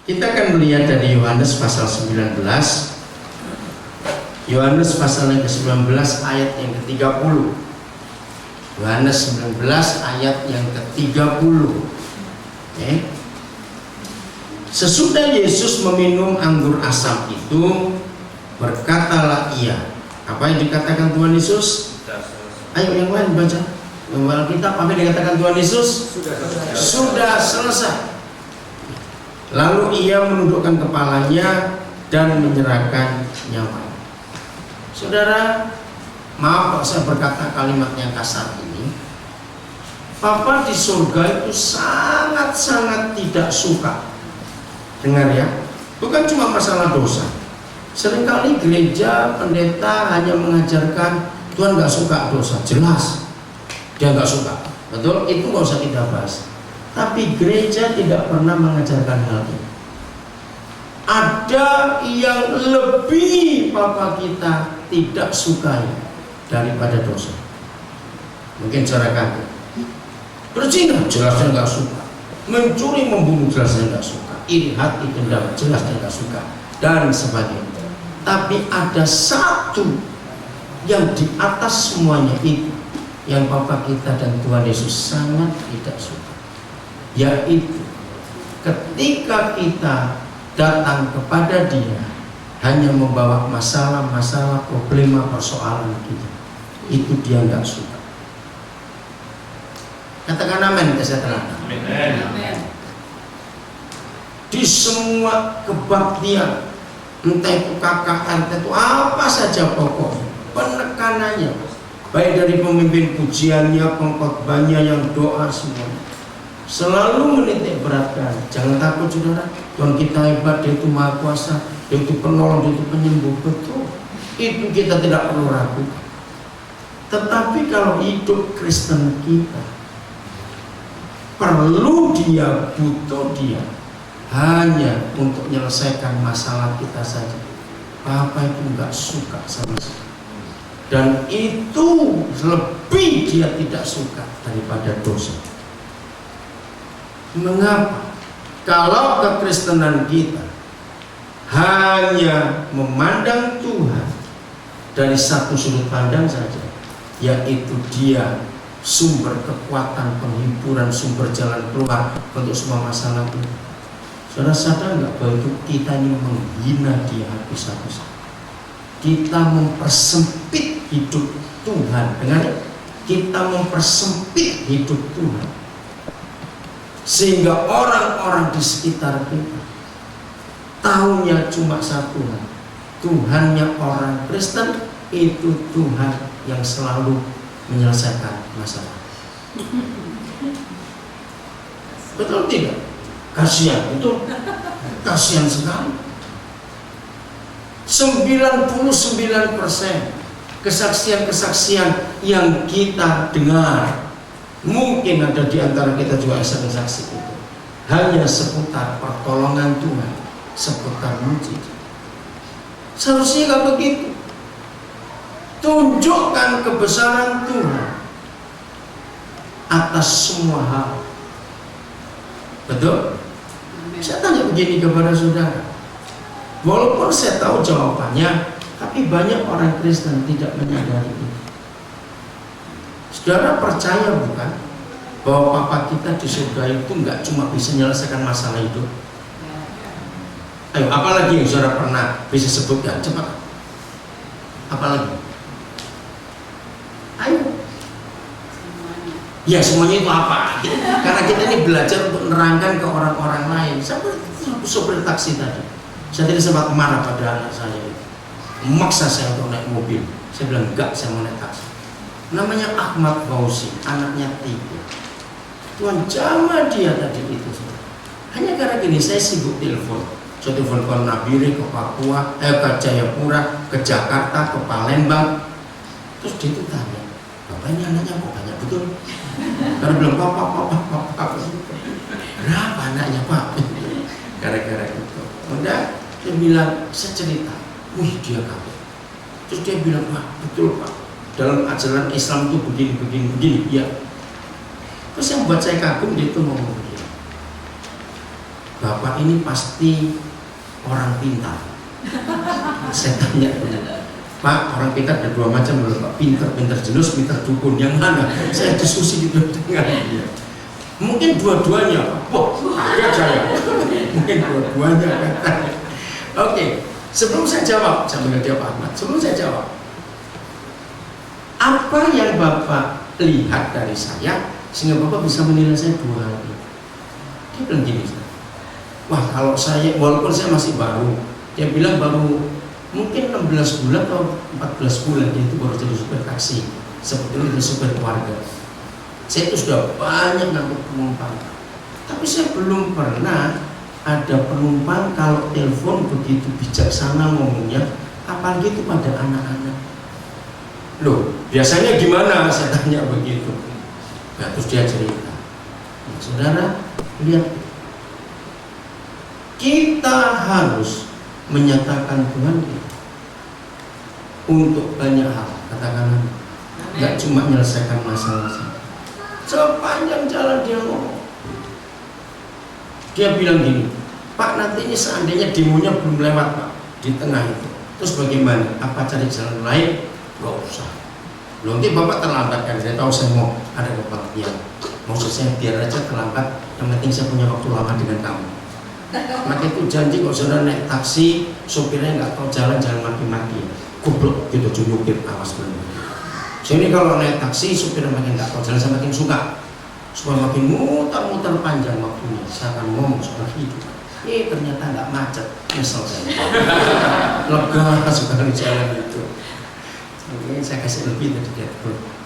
Kita akan melihat dari Yohanes pasal 19. Yohanes pasal yang ke-19 ayat yang ke-30. Yohanes 19 ayat yang ke-30. Okay. Sesudah Yesus meminum anggur asam itu, berkatalah ia. Apa yang dikatakan Tuhan Yesus? Ayo yang lain baca. Membaca kitab, apa yang dikatakan Tuhan Yesus? Sudah selesai. Lalu ia menundukkan kepalanya dan menyerahkan nyawanya. Saudara, maaf kalau saya berkata kalimat yang kasar ini. Papa di surga itu sangat-sangat tidak suka. Dengar ya, bukan cuma masalah dosa. Seringkali gereja, pendeta hanya mengajarkan Tuhan gak suka dosa. Jelas, dia gak suka. Betul, itu gak usah kita bahas. Tapi gereja tidak pernah mengajarkan hal ini. Ada yang lebih Papa kita tidak sukai daripada dosa. Mungkin cara kaget. Berzina, jelasnya nggak suka. Mencuri, membunuh, jelasnya nggak suka. Iri hati, dendam, jelasnya nggak suka. Dan sebagainya. Tapi ada satu yang di atas semuanya itu, yang Papa kita dan Tuhan Yesus sangat tidak suka, yaitu ketika kita datang kepada Dia hanya membawa masalah-masalah, problema, persoalan kita, itu Dia nggak suka. Katakan amin, kesehatan. Amin. Di semua kebaktian, entah itu KKR, itu apa saja pokoknya, penekanannya, baik dari pemimpin pujiannya, pengkhotbahnya, yang doa semuanya, selalu menitik beratkan, jangan takut saudara, Tuhan kita hebat, Dia itu maha kuasa, Dia itu penolong, Dia itu penyembuh. Betul, itu kita tidak perlu ragu. Tetapi kalau hidup Kristen kita perlu Dia, butuh Dia hanya untuk menyelesaikan masalah kita saja, Papa itu nggak suka sama sekali. Dan itu lebih Dia tidak suka daripada dosa. Mengapa? Kalau kekristenan kita hanya memandang Tuhan dari satu sudut pandang saja, yaitu Dia sumber kekuatan, penghiburan, sumber jalan keluar untuk semua masalah kita. Saudara sadar nggak bahwa itu kita ini menghina Dia habis-habisan. Kita mempersempit hidup Tuhan. Dengar, kita mempersempit hidup Tuhan, sehingga orang-orang di sekitar kita tahunya cuma satu hal, Tuhannya orang Kristen itu Tuhan yang selalu menyelesaikan masalah. Betul tidak? Kasihan, itu kasihan sekali. 99% kesaksian-kesaksian yang kita dengar, mungkin ada di antara kita juga saksi itu, hanya seputar pertolongan Tuhan, seputar mujizat. Seharusnya nggak begitu. Tunjukkan kebesaran Tuhan atas semua hal. Betul? Saya tanya begini kepada saudara, walaupun saya tahu jawabannya, tapi banyak orang Kristen tidak menyadari itu. Saudara percaya bukan bahwa Papa kita di surga itu nggak cuma bisa menyelesaikan masalah hidup? Ayo, apalagi yang saudara pernah bisa sebutkan? Cepat. Apalagi? Ayo. Ya semuanya itu apa? Karena kita ini belajar untuk menerangkan ke orang-orang lain. Seperti sopir taksi tadi, saya tadi sempat marah pada anak saya itu, memaksa saya untuk naik mobil. Saya bilang enggak, saya mau naik taksi. Namanya Ahmad Fauzi, anaknya 3. Tuhan jamah dia tadi itu. Hanya karena gini, saya sibuk telepon. Saya telepon ke Nabire, ke Papua, ke Jayapura, ke Jakarta, ke Palembang. Terus dia itu tanya, Bapak ini anaknya kok banyak betul? Karena bilang Papa. Berapa anaknya Pak? Gara-gara itu. Udah, dia bilang, saya cerita, wih dia kaget. Terus dia bilang, wah betul Pak, dalam ajaran Islam itu begini, ya. Terus yang buat saya kagum, dia itu ngomong begini, Bapak ini pasti orang pintar. Saya tanya, Pak, orang pintar ada dua macam loh Pak, pintar jenius, pintar dukun, yang mana? Saya diskusi gitu dengan dia. Mungkin dua-duanya, kaget saya. Mungkin dua-duanya katanya. Oke, sebelum saya jawab, saya mengerti Pak Ahmad. Sebelum saya jawab, apa yang Bapak lihat dari saya sehingga Bapak bisa menilai saya dua hal ini? Dia bilang gini, wah kalau saya, walaupun saya masih baru, dia bilang baru mungkin 16 bulan atau 14 bulan dia itu baru jadi supir taksi, sebetulnya itu supir keluarga. Saya itu sudah banyak ngangkut penumpang, tapi saya belum pernah ada penumpang kalau telepon begitu bijaksana ngomongnya, apalagi itu pada anak-anak. Loh, biasanya gimana? Saya tanya begitu. Nah, terus dia cerita. Nah, saudara, lihat, kita harus menyatakan Tuhan kita untuk banyak hal, katakanlah, nggak cuma menyelesaikan masalah saja. Sepanjang jalan dia ngomong, dia bilang gini, Pak, nanti ini seandainya demonya belum lewat Pak, di tengah itu, terus bagaimana? Apa cari jalan lain? Gak usah. Nanti Bapak terlambat kan, saya tahu saya mau ada keperluan. Maksud saya biar aja terlambat, yang penting saya punya waktu lama dengan kamu. Maka itu janji kalau saudara naik taksi, sopirnya nggak tahu jalan, jangan maki-maki. Goblok gitu, junjukir, awas benar. Jadi kalau naik taksi, supirnya makin nggak tahu jalan, saya makin suka. Supaya makin muter-muter panjang waktunya. Saya akan ngomong soal hidup. Ternyata nggak macet, nyesel saya. Lega sekali jalan itu. Oke, saya kasih lebih tadi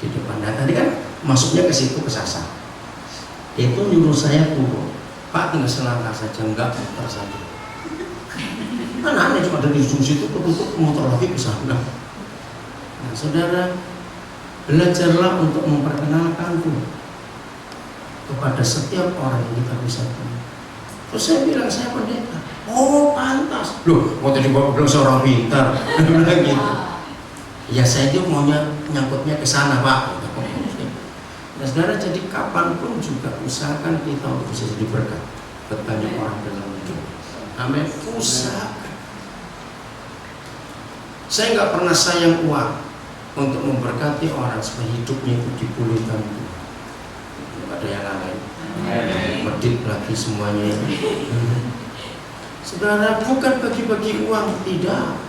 di depan. Nah, tadi kan masuknya ke situ ke Sasa. Itu nyuruh saya turun. Pak, tinggal selangkah saja, enggak muter saja. Kan aneh, cuma dari ujung situ ketutup muter lagi ke sana. Nah, saudara, belajarlah untuk memperkenalkan Tuhan kepada setiap orang yang kita bisa temui. Terus saya bilang, saya pendeta. Oh, pantas. Loh, mau tadi Bapak bilang seorang pintar. Bilang gitu. Ya saya itu maunya nyangkutnya ke sana Pak. Nah saudara, jadi kapanpun juga usahakan kita untuk bisa jadi berkat buat banyak orang dalam hidup. Amin. Usahakan. Saya nggak pernah sayang uang untuk memberkati orang supaya hidupnya itu dipulihkan. Tidak ada yang lain. Medit lagi semuanya ini. Saudara, bukan bagi-bagi uang, tidak.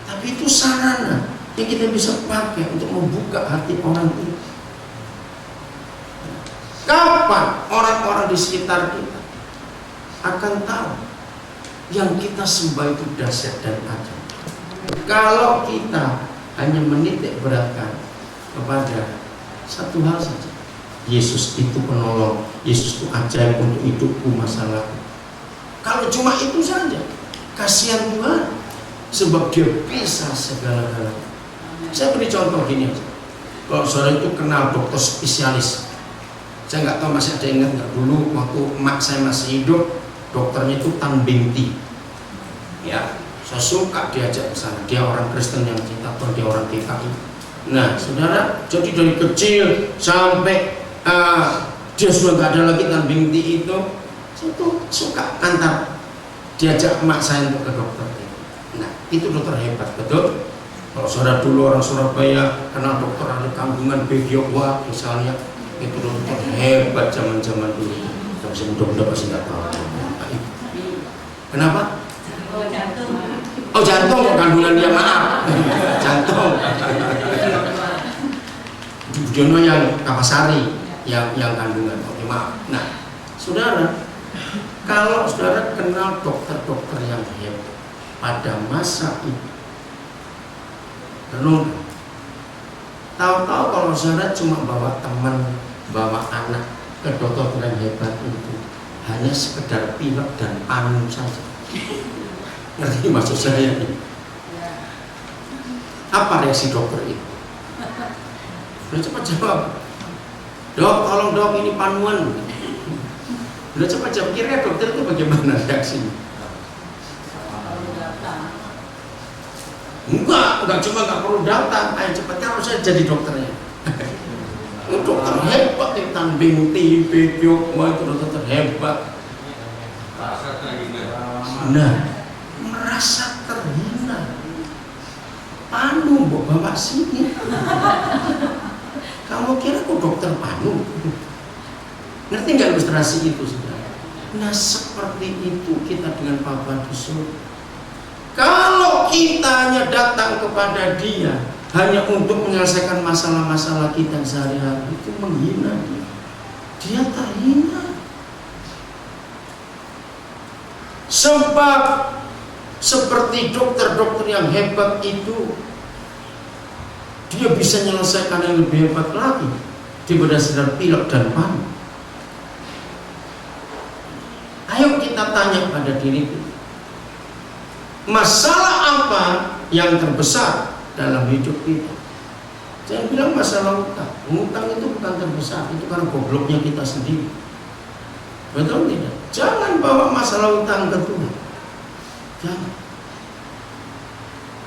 Tapi itu sarana yang kita bisa pakai untuk membuka hati orang itu. Kapan orang-orang di sekitar kita akan tahu yang kita sembah itu dahsyat dan ajaib? Kalau kita hanya menitik beratkan kepada satu hal saja, Yesus itu penolong, Yesus itu ajaib untuk hidupku masa lalu. Kalau cuma itu saja, kasihan Tuhan, sebab Dia bisa segala-galanya. Saya beri contoh gini aja. Kalau saudara itu kenal dokter spesialis, saya nggak tahu masih ada ingat nggak, dulu waktu emak saya masih hidup, dokternya itu Tan Bengti. Ya, saya suka diajak ke sana. Dia orang Kristen yang cinta Tuhan, dia orang PKI. Nah, saudara, jadi dari kecil sampai dia sudah nggak ada lagi Tan Bengti itu, saya tuh suka antar diajak emak saya untuk ke dokter. Nah, itu dokter hebat, betul. Kalau saudara dulu orang Surabaya kenal dokter ahli kandungan Begiokwa misalnya, itu dokter hebat zaman-zaman dulu. Tapi mudah-mudahan pasti nggak tahu. Kenapa? Oh jantung kok kandungan dia, maaf. Jantung. Jono yang Kapasari yang kandungan. Oke, maaf. Nah, saudara, kalau saudara kenal dokter-dokter yang hebat pada masa itu, renung. Tahu-tahu kalau saudara cuma bawa teman, bawa anak ke dokter yang hebat itu hanya sekedar pilek dan anu saja. Ngerti maksud saya ini? Apa reaksi dokter itu? Udah cepat jawab. Dok, tolong dok, ini panuan. Udah cepat jawab. Kira dokter itu bagaimana reaksinya? Enggak cuma nggak perlu datang, ayo cepatnya harus saya jadi dokternya. Dokter hebat, Tan Bengti, Begiokwa itu dokter hebat. Nah, merasa terhina. Panu mbok bawa sini. Kamu kira aku dokter Panu? Ngerti nggak ilustrasi itu, saudara? Nah, seperti itu kita dengan Bapa di surga. Kalau kita hanya datang kepada Dia hanya untuk menyelesaikan masalah-masalah kita sehari-hari, itu menghina Dia. Dia terhina. Sebab seperti dokter-dokter yang hebat itu, dia bisa menyelesaikan yang lebih hebat lagi daripada sekedar pilek dan paru. Ayo kita tanya pada diri kita, masalah apa yang terbesar dalam hidup kita? Jangan bilang masalah utang. Utang itu bukan terbesar, itu karena gobloknya kita sendiri. Betul tidak? Jangan bawa masalah utang ke Tuhan. Jangan.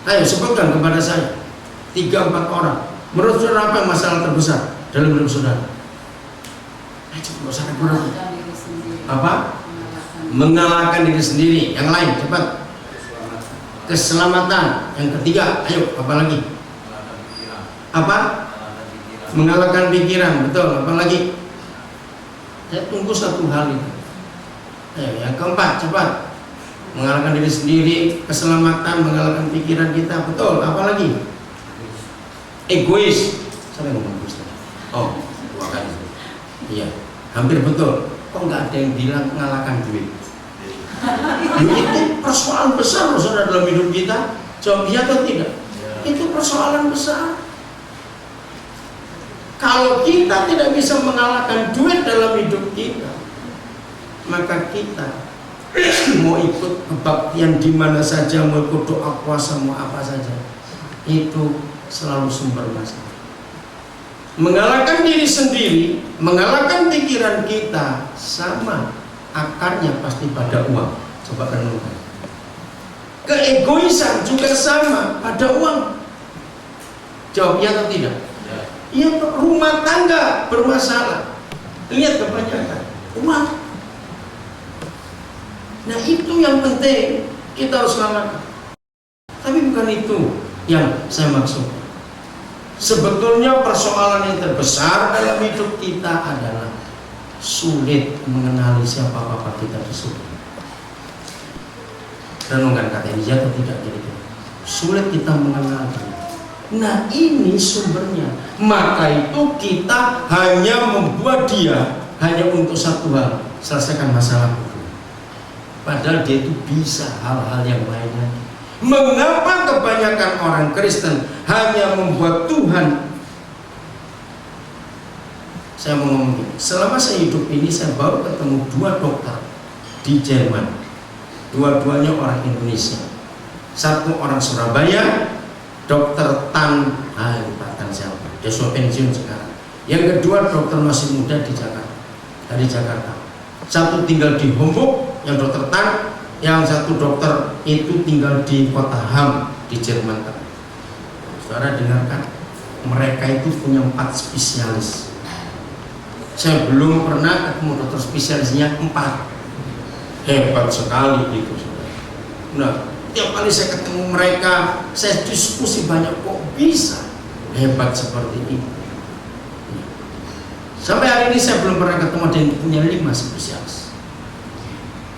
Ayo sebutkan kepada saya 3-4 orang. Menurut saudara apa yang masalah terbesar dalam hidup saudara? Ayo coba saudara kurang. Apa? Mengalahkan diri sendiri. Yang lain cepat. Keselamatan. Yang ketiga, ayo apa lagi? Apa? Mengalahkan pikiran. Betul. Apa lagi? Saya tunggu satu hal itu. Ayo, yang keempat, cepat. Mengalahkan diri sendiri, keselamatan, mengalahkan pikiran kita. Betul. Apa lagi? Egois. Siapa yang ngomong egois? Oh, 2 kali. Iya, hampir betul. Kok nggak ada yang bilang mengalahkan duit? Itu persoalan besar loh saudara dalam hidup kita. Jawab iya atau tidak? Itu persoalan besar. Kalau kita tidak bisa mengalahkan duit dalam hidup kita, maka kita mau ikut kebaktian di mana saja, mau ikut doa puasa, mau apa saja, itu selalu sumber masalah. Mengalahkan diri sendiri, mengalahkan pikiran kita, sama akarnya pasti pada uang. Coba renungkan. Keegoisan juga sama pada uang. Jawab ya atau tidak? Ya, rumah tangga bermasalah. Lihat kebanyakan uang. Nah, itu yang penting kita harus selamatkan. Tapi bukan itu yang saya maksud. Sebetulnya persoalan yang terbesar dalam hidup kita adalah sulit mengenali siapa Bapa kita di surga. Renungkan kata ini, ya atau tidak? Jadi sulit kita mengenal Dia. Nah, ini sumbernya. Maka itu kita hanya membuat Dia hanya untuk satu hal, selesaikan masalah itu. Padahal Dia itu bisa hal-hal yang lain lagi. Mengapa kebanyakan orang Kristen hanya membuat Tuhan? Saya mau ngomong, selama saya hidup ini saya baru ketemu 2 dokter di Jerman. Dua-duanya orang Indonesia. Satu orang Surabaya, Dokter Tan, lupa Tan siapa, dia sudah pensiun sekarang. Yang kedua dokter masih muda di Jakarta, dari Jakarta. Satu tinggal di Homburg, yang Dokter Tan, yang satu dokter itu tinggal di kota Hamm di Jerman. Saudara dengarkan, mereka itu punya 4 spesialis. Saya belum pernah ketemu dokter spesialisnya 4. Hebat sekali itu, saudara. Nah, tiap kali saya ketemu mereka, saya diskusi banyak, kok bisa hebat seperti itu. Sampai hari ini saya belum pernah ketemu ada yang punya 5 spesialis.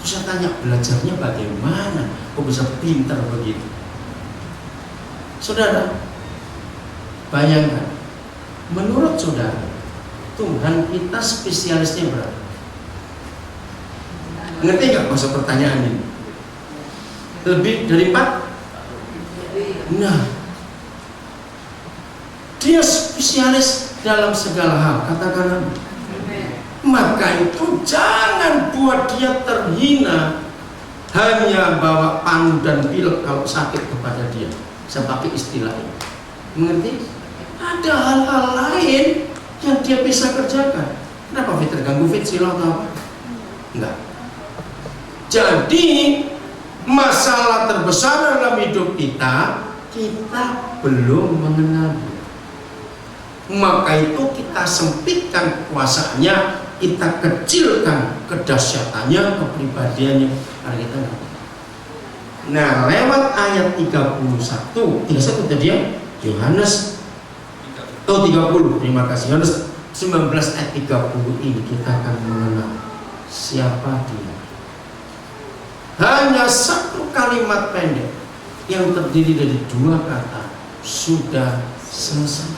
Terus saya tanya, belajarnya bagaimana? Kok bisa pintar begitu? Saudara, bayangkan, menurut saudara, Tuhan kita spesialisnya berapa? Ngerti nggak maksud pertanyaan ini? Lebih dari 4? Nah, Dia spesialis dalam segala hal. Katakan, maka itu jangan buat Dia terhina hanya bawa panu dan pilek kalau sakit kepada Dia. Saya pakai istilah ini. Mengerti? Ada hal-hal lain yang Dia bisa kerjakan. Kenapa Fit terganggu Fit silau atau apa? Enggak. Jadi masalah terbesar dalam hidup kita belum mengenal Dia. Maka itu kita sempitkan kekuasaannya kita kecilkan kedahsyatannya, kepribadiannya, karena kita nggak tahu. Nah, lewat ayat 31 tadi ya, Yohanes 30, terima kasih, Yohanes 19 ayat 30 ini kita akan mengenal siapa dia. Hanya satu kalimat pendek yang terdiri dari dua kata, sudah selesai.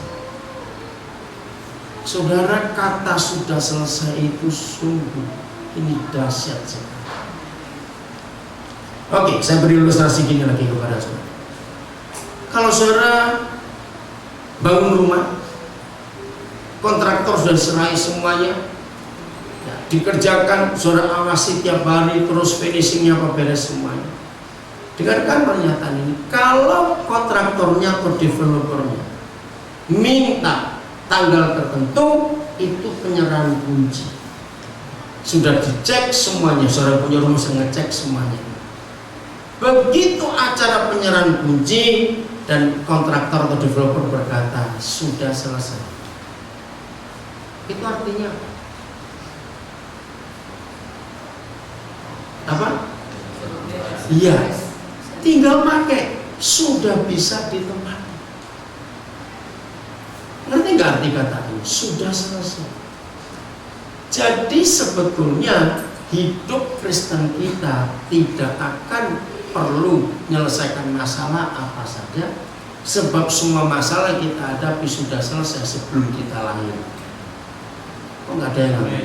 Saudara, kata sudah selesai itu sungguh ini dahsyat sekali. Oke, saya beri ilustrasi gini lagi kepada saudara. Kalau saudara bangun rumah, kontraktor sudah serai semuanya, ya, dikerjakan, saudara awasi tiap hari, terus finishingnya apa beres semuanya. Dengarkan pernyataan ini, kalau kontraktornya atau developernya minta tanggal tertentu, itu penyerahan kunci. Sudah dicek semuanya, saudara punya rumah ngecek semuanya. Begitu acara penyerahan kunci dan kontraktor atau developer berkata sudah selesai, itu artinya apa? Iya, tinggal pakai, sudah bisa ditempati. Ngerti nggak arti kata ini? Sudah selesai. Jadi sebetulnya hidup Kristen kita tidak akan perlu menyelesaikan masalah apa saja, sebab semua masalah kita hadapi sudah selesai sebelum kita lahir. Kok nggak ada yang aneh?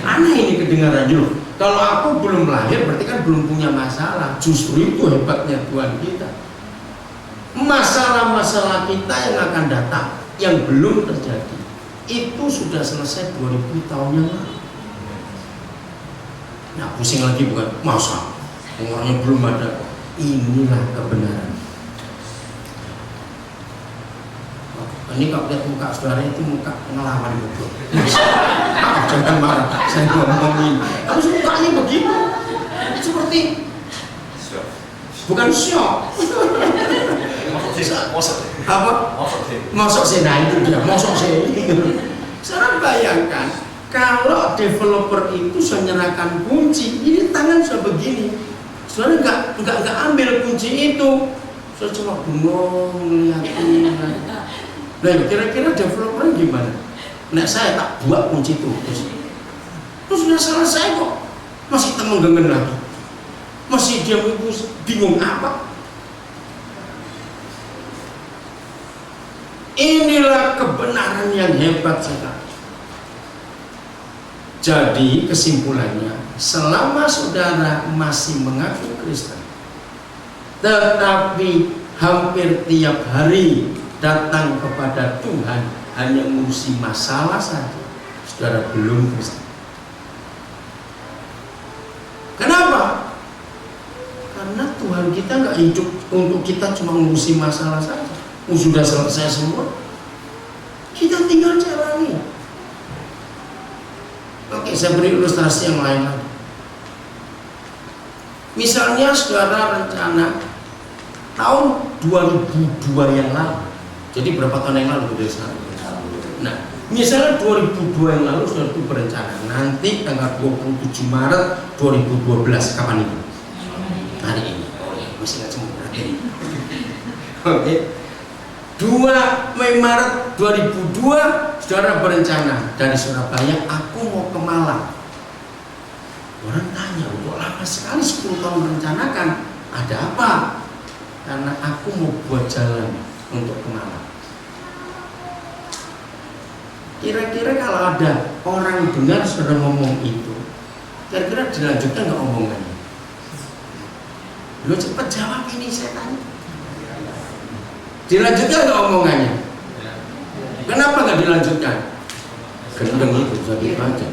Aneh ini kedengarannya loh. Kalau aku belum lahir berarti kan belum punya masalah. Justru itu hebatnya Tuhan kita. Masalah-masalah kita yang akan datang, yang belum terjadi, itu sudah selesai 2000 tahun yang lalu. Nah, pusing lagi bukan masa orangnya belum ada. Inilah kebenaran. Ini kalau lihat muka saudara itu muka ngelawan betul. Jangan marah, saya ngomongin. Harus mukanya begitu, seperti bukan syok. Apa? Mosok sih, nah itu dia, mosok sih. Sekarang bayangkan kalau developer itu sudah menyerahkan kunci, ini tangan sudah begini, saudara nggak ambil kunci itu, saya cuma bengong ngeliatin. Nah, kira-kira developer gimana? Nah, saya tak buat kunci itu, terus sudah selesai kok, masih temenggengen lagi, masih diam itu bingung apa? Inilah kebenaran yang hebat sekali. Jadi kesimpulannya, selama saudara masih mengaku Kristen, tetapi hampir tiap hari datang kepada Tuhan hanya mengurusi masalah saja, saudara belum Kristen. Kenapa? Karena Tuhan kita nggak hidup untuk kita cuma mengurusi masalah saja. Sudah selesai semua, kita tinggal jalani. Oke, saya beri ilustrasi yang lain lagi. Misalnya saudara rencana tahun 2002 yang lalu. Jadi berapa tahun yang lalu sudah sekarang? Nah, misalnya 2002 yang lalu saudara itu berencana nanti tanggal 27 Maret 2012, kapan itu? Hari ini. Masih nggak semua berarti. Oke. 2 Mei Maret 2002 saudara berencana dari Surabaya, aku mau ke Malang. Orang tanya, kok lama sekali 10 tahun merencanakan, ada apa? Karena aku mau buat jalan untuk ke Malang. Kira-kira kalau ada orang dengar saudara ngomong itu, kira-kira dilanjutkan nggak omongannya? Lo cepat jawab ini, saya tanya. Dilanjutkan nggak omongannya? Kenapa nggak dilanjutkan? Gendeng itu jadi aja.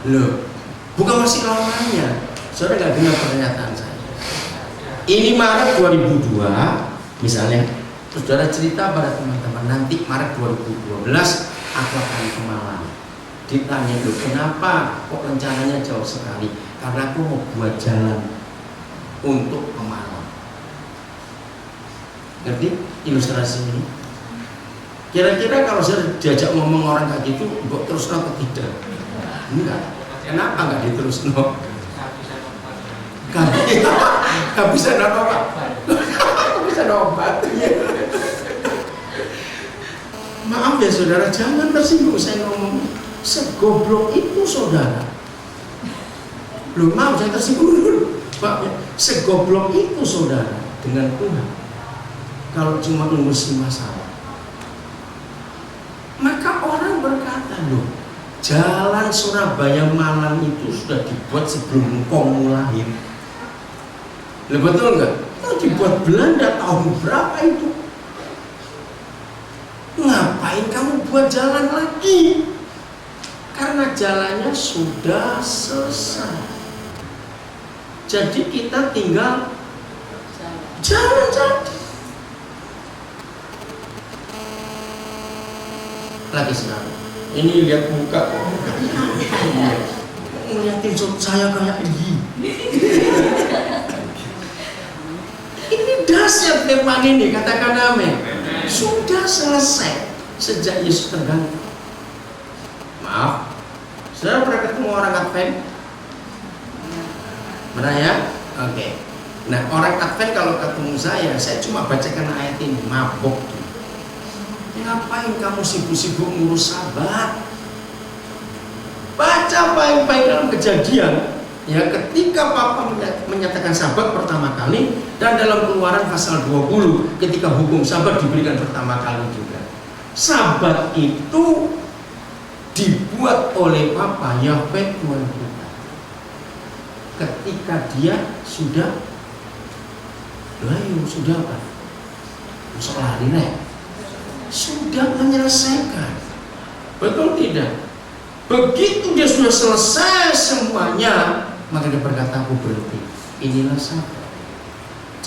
Loh, bukan masih lamanya. Saudara nggak dengar pernyataan saya. Ini Maret 2002, misalnya, terus saudara cerita pada teman-teman, nanti Maret 2012 aku akan ke Malang. Ditanya, loh kenapa? Kok rencananya jauh sekali? Karena aku mau buat jalan untuk ke Malang. Ngerti ilustrasi ini? Kira-kira kalau saya diajak ngomong orang kayak gitu, kok terus atau tidak? Enggak. Kenapa enggak diterus? No. Gak bisa apa-apa. Gak bisa obat. Maaf ya saudara, jangan tersinggung saya ngomong. Segoblok itu saudara. Belum maaf, saya tersinggung dulu. Pak, segoblok itu saudara dengan Tuhan. Kalau cuma ngurusi masalah, maka orang berkata, loh, jalan Surabaya Malang itu sudah dibuat sebelum engkau lahir. Betul enggak? Itu dibuat Belanda tahun berapa itu? Ngapain kamu buat jalan lagi? Karena jalannya sudah selesai. Jadi kita tinggal jalan jadi. Lagi senang. Ini lihat muka kok. Ngeliatin saya kayak ini. Ini dahsyat firman ini, katakan amin. Sudah selesai sejak Yesus tergantung. Maaf, saudara pernah ketemu orang Advent? Pernah ya? Oke. Nah, orang Advent kalau ketemu saya cuma bacakan ayat ini, mabok. Ngapain kamu sibuk-sibuk ngurus Sabat? Baca baik-baik dalam Kejadian. Ya, ketika Papa menyatakan Sabat pertama kali, dan dalam Keluaran pasal 20 ketika hukum Sabat diberikan pertama kali juga. Sabat itu dibuat oleh Papa Yahweh Tuhan kita. Ketika dia sudah apa? Soal hari sudah menyelesaikan. Betul tidak? Begitu dia sudah selesai semuanya, maka dia berkata, aku berhenti. Inilah Sabat.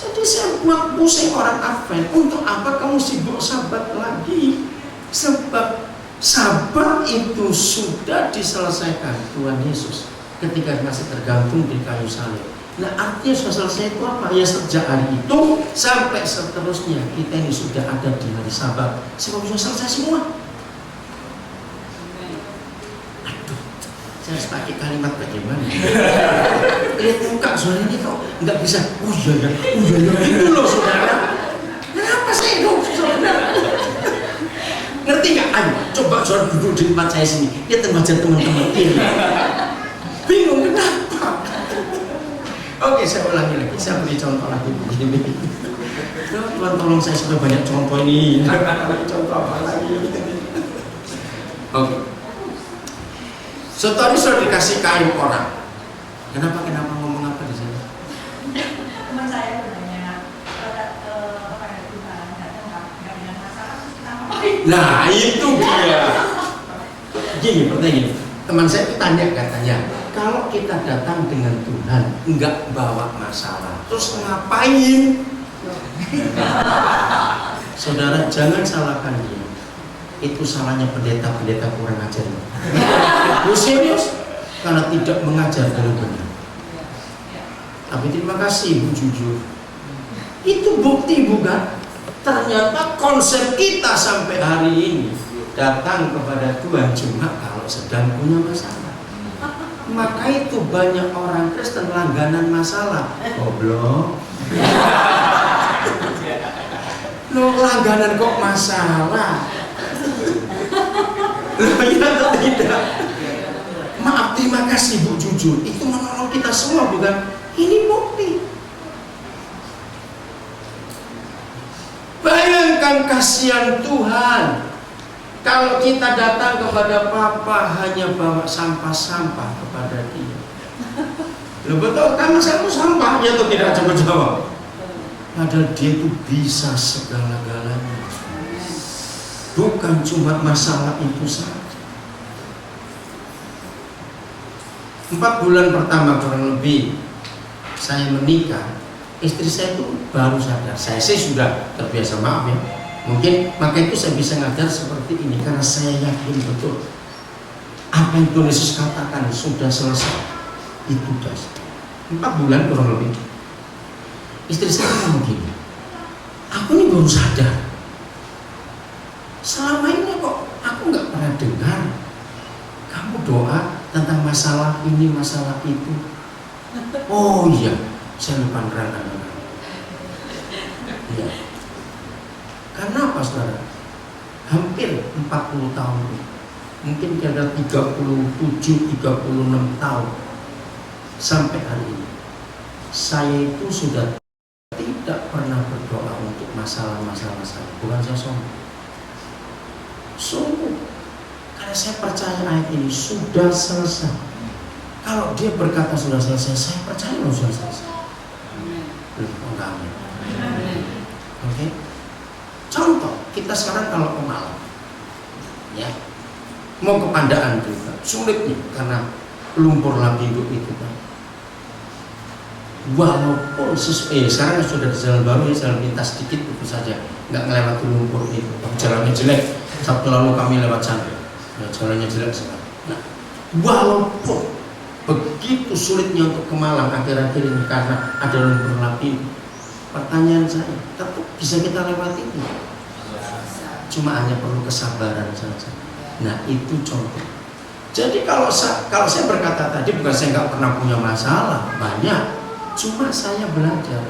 Jadi saya buat pusing orang Advent. Untuk apa kamu sibuk Sabat lagi? Sebab Sabat itu sudah diselesaikan Tuhan Yesus ketika masih tergantung di kayu salib. Nah, artinya sudah selesai itu apa? Ya, sejak hari itu sampai seterusnya kita ini sudah ada di hari Sabat. Sebab sudah selesai semua. Aduh, saya harus pakai kalimat bagaimana? Lihat muka saudara ini kok nggak bisa. Iya itu loh saudara. Kenapa saya itu saudara? Ngerti nggak? Ayo, coba saudara duduk di tempat saya sini. Lihat wajah teman-teman ini. Bingung kenapa? Oke, saya ulangi lagi. Saya beri contoh lagi begini. Tuhan tolong, saya sudah banyak contoh ini. Contoh apa lagi? Oke. Setelah sudah dikasih kayu orang. Kenapa ngomong apa di sini? Teman saya bertanya, kepada Tuhan datang nggak dengan masalah, kita ngapain? Nah, itu dia. Gini, pertanyaan. Teman saya tanya katanya, kalau kita datang dengan Tuhan enggak bawa masalah, terus ngapain? Saudara, jangan salahkan dia. Itu salahnya pendeta-pendeta kurang ajar. Serius, karena tidak mengajar dengan benar. Tapi terima kasih Bu jujur. Itu bukti bukan? Ternyata konsep kita sampai hari ini datang kepada Tuhan cuma kalau sedang punya masalah. Maka itu banyak orang Kristen langganan masalah. Goblok. Lo langganan kok masalah? Lo iya atau tidak? Maaf, terima kasih Bu jujur. Itu menolong kita semua bukan? Ini bukti. Bayangkan kasihan Tuhan. Kalau kita datang kepada Papa hanya bawa sampah-sampah kepada dia. Loh betul kan saya itu sampah ya atau tidak, coba jawab. Padahal dia itu bisa segala-galanya. Bukan cuma masalah itu saja. 4 bulan pertama kurang lebih saya menikah, istri saya itu baru sadar. Saya sudah terbiasa, maaf ya. Mungkin maka itu saya bisa ngajar seperti ini karena saya yakin betul apa yang Tuhan Yesus katakan sudah selesai. Itu dah 4 bulan kurang lebih. Istri saya ngomong begini, aku ini baru sadar. Selama ini kok aku nggak pernah dengar kamu doa tentang masalah ini, masalah itu. Oh iya, saya lupa nerangkan. Ya. Karena apa saudara? Hampir 40 tahun, mungkin kira 37-36 tahun sampai hari ini, saya itu sudah tidak pernah berdoa untuk masalah-masalah saya. Bukan saya sombong, sungguh, karena saya percaya ayat ini sudah selesai. Kalau dia berkata sudah selesai, saya percaya sudah selesai. Oke. Contoh, kita sekarang kalau ke Malang, ya, mau ke Pandaan juga sulitnya karena lumpur lapindo itu kan. Walaupun sekarang sudah di jalan baru, ya, jalan lintas sedikit itu saja, nggak ngelewati lumpur itu. Jalannya jelek. Sabtu lalu kami lewat sana, ya, jalannya jelek sekali. Nah, walaupun begitu sulitnya untuk ke Malang akhir-akhir ini karena ada lumpur lapindo, pertanyaan saya, tetap bisa kita lewati itu. Cuma hanya perlu kesabaran saja. Nah, itu contoh. Jadi kalau saya berkata tadi, bukan saya nggak pernah punya masalah, banyak. Cuma saya belajar,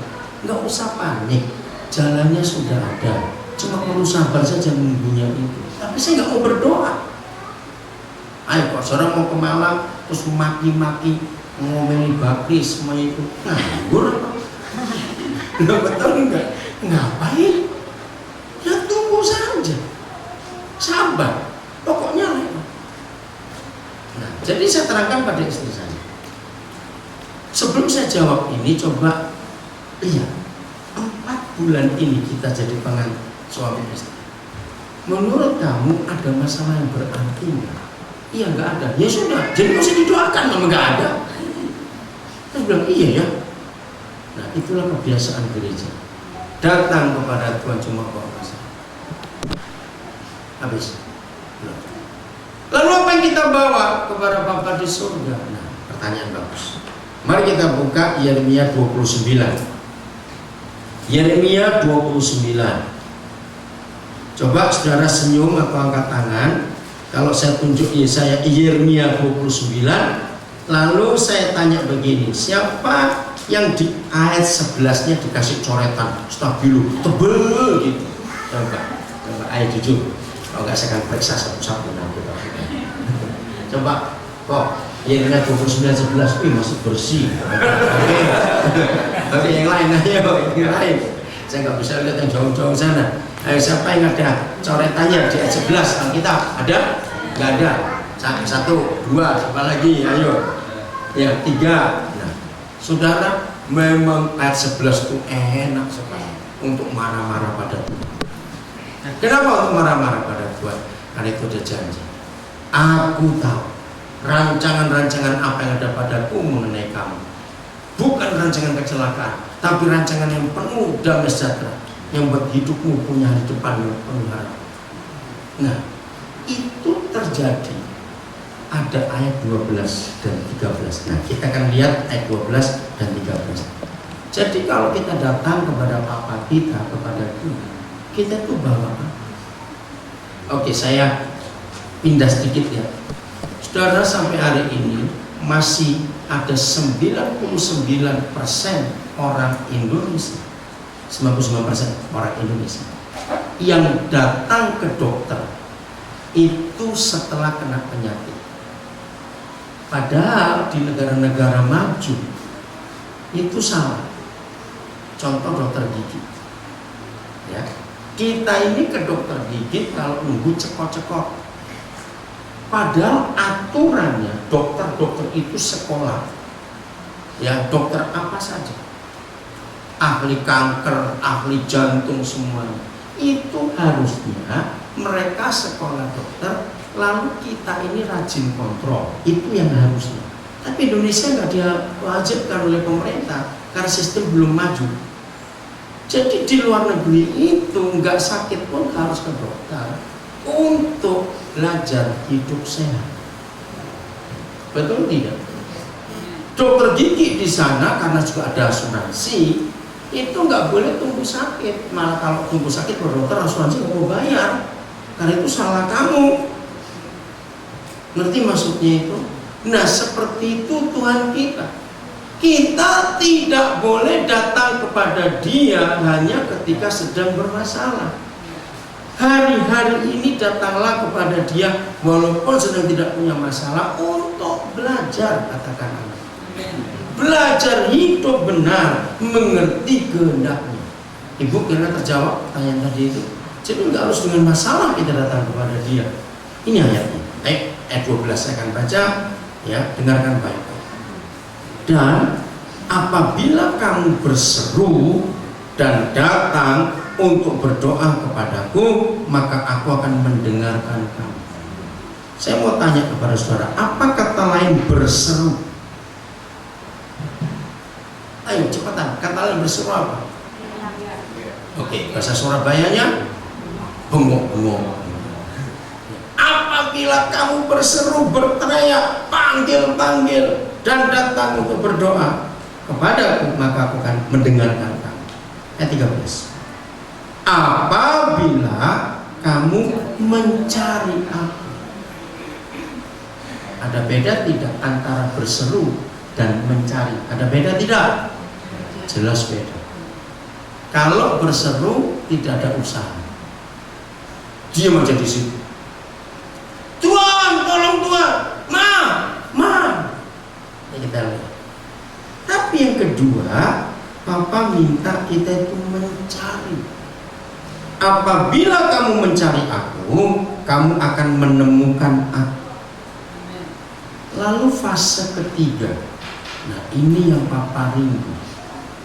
nggak usah panik, jalannya sudah ada. Cuma perlu sabar saja menunggunya itu. Tapi saya nggak mau berdoa. Ayo, kalau saudara mau ke Malang, terus maki-maki, ngomeli bakri, semuanya itu nganggur apa? Nggak, betul enggak? Ngapain? Ya tunggu saja, sabar, pokoknya lewat. Nah, jadi saya terangkan pada istri saya. Sebelum saya jawab ini, coba lihat 4 bulan ini kita jadi pengantin suami istri. Menurut kamu ada masalah yang berarti enggak? Iya, nggak ada. Ya sudah, jadi nggak usah didoakan, memang nggak ada. Terus bilang iya ya. Nah, itulah kebiasaan gereja. Datang kepada Tuhan cuma bawa masalah. Habis. Lalu apa yang kita bawa kepada Bapa di surga? Nah, pertanyaan bagus. Mari kita buka Yeremia 29. Yeremia 29. Coba saudara senyum atau angkat tangan. Kalau saya tunjuk saya Yeremia 29, lalu saya tanya begini, siapa yang di ayat 11-nya dikasih coretan stabilo tebel gitu? Coba ayo jujur. Kalau nggak saya akan periksa satu-satu nanti. Coba kok Yeremia 29:11, masih bersih. Oke, yang lain ayo, yang lain. Saya nggak bisa lihat yang jauh-jauh sana. Ayo, siapa yang ada coretannya di ayat 11 Alkitab? Ada? Nggak ada. 1, 2, siapa lagi? Ayo. Ya, 3. Nah, saudara, memang ayat 11 itu enak sekali untuk marah-marah pada Tuhan. Kenapa untuk marah-marah pada Tuhan? Karena itu ada janji. Aku tahu rancangan-rancangan apa yang ada padaku mengenai kamu. Bukan rancangan kecelakaan, tapi rancangan yang penuh damai sejahtera, yang buat hidupmu punya hari depan yang penuh harapan. Nah, itu terjadi ada ayat 12 dan 13. Nah, kita akan lihat ayat 12 dan 13. Jadi kalau kita datang kepada Bapa kita, kepada Tuhan, kita tuh bawa apa? Oke, saya pindah sedikit ya. Saudara, sampai hari ini masih ada 99% orang Indonesia, 99% orang Indonesia yang datang ke dokter itu setelah kena penyakit. Padahal di negara-negara maju itu salah. Contoh dokter gigi, ya, kita ini ke dokter gigi kalau nunggu cekok-cekok. Padahal aturannya dokter-dokter itu sekolah, ya, dokter apa saja, ahli kanker, ahli jantung, semuanya itu harusnya mereka sekolah dokter. Lalu kita ini rajin kontrol, itu yang harusnya. Tapi Indonesia nggak diwajibkan oleh pemerintah karena sistem belum maju. Jadi di luar negeri itu nggak sakit pun harus ke dokter untuk belajar hidup sehat. Betul tidak? Dokter gigi di sana karena juga ada asuransi, itu nggak boleh tunggu sakit. Malah kalau tunggu sakit dokter asuransi nggak mau bayar, karena itu salah kamu. Ngerti maksudnya itu? Nah, seperti itu Tuhan kita. Kita tidak boleh datang kepada Dia hanya ketika sedang bermasalah. Hari-hari ini datanglah kepada Dia walaupun sedang tidak punya masalah untuk belajar, katakan anak. Belajar hidup benar, mengerti kehendaknya. Ibu kira terjawab pertanyaan tadi itu. Jadi nggak harus dengan masalah kita datang kepada Dia. Ini ayatnya. Ayat 12 saya akan baca, ya, dengarkan baik-baik. Dan apabila kamu berseru dan datang untuk berdoa kepadaku, maka aku akan mendengarkan kamu. Saya mau tanya kepada saudara, apa kata lain berseru? Ayo cepatan, kata lain berseru apa? Oke, bahasa Surabayanya bengok-bengok. Apabila kamu berseru, berteriak, panggil-panggil dan datang untuk berdoa kepadaku, maka aku akan mendengarkan kamu. Ayat 13. Apabila kamu mencari aku. Ada beda tidak antara berseru dan mencari? Ada beda tidak? Jelas beda. Kalau berseru tidak ada usaha, diam aja di situ. Tuhan, tolong Tuhan, ya kita lihat. Tapi yang kedua, Papa minta kita itu mencari. Apabila kamu mencari aku, kamu akan menemukan aku. Lalu fase ketiga. Nah, ini yang Papa rindu.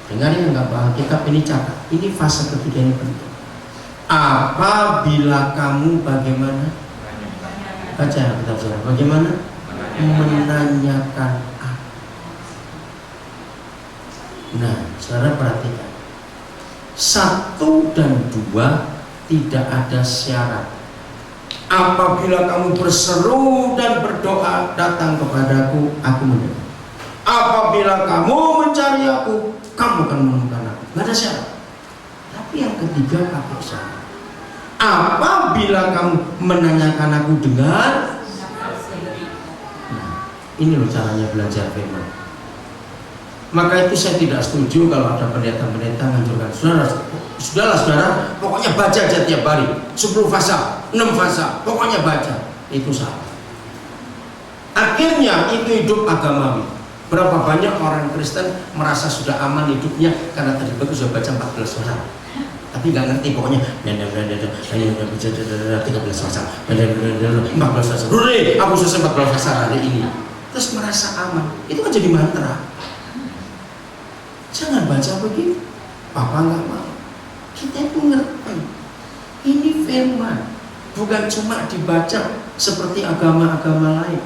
Dengarin nggak Pak? Kitab ini catat. Ini fase ketiga ini penting. Apabila kamu bagaimana? Baca kitab saudara. Bagaimana? Menanyakan aku. Nah, saudara perhatikan. 1 dan 2 tidak ada syarat. Apabila kamu berseru dan berdoa, datang kepadaku, aku mendengar. Apabila kamu mencari aku, kamu akan menemukan aku. Tidak ada syarat. Tapi yang ketiga pakai syarat. Apabila kamu menanyakan aku dengan, nah, ini loh caranya belajar firman. Maka itu saya tidak setuju kalau ada pendeta-pendeta menganjurkan sudahlah saudara, pokoknya baca aja tiap hari 10 pasal, 6 pasal, pokoknya baca. Itu salah. Akhirnya itu hidup agamawi. Berapa banyak orang Kristen merasa sudah aman hidupnya karena tadi bagus sudah baca 14 pasal, tapi nggak ngerti pokoknya 13 pasal, 14 pasal. Aku selesai 14 pasal hari ini. Terus merasa aman. Itu kan jadi mantra. Jangan baca begitu. Papa nggak mau. Kita itu ngerti. Ini firman, bukan cuma dibaca seperti agama-agama lain.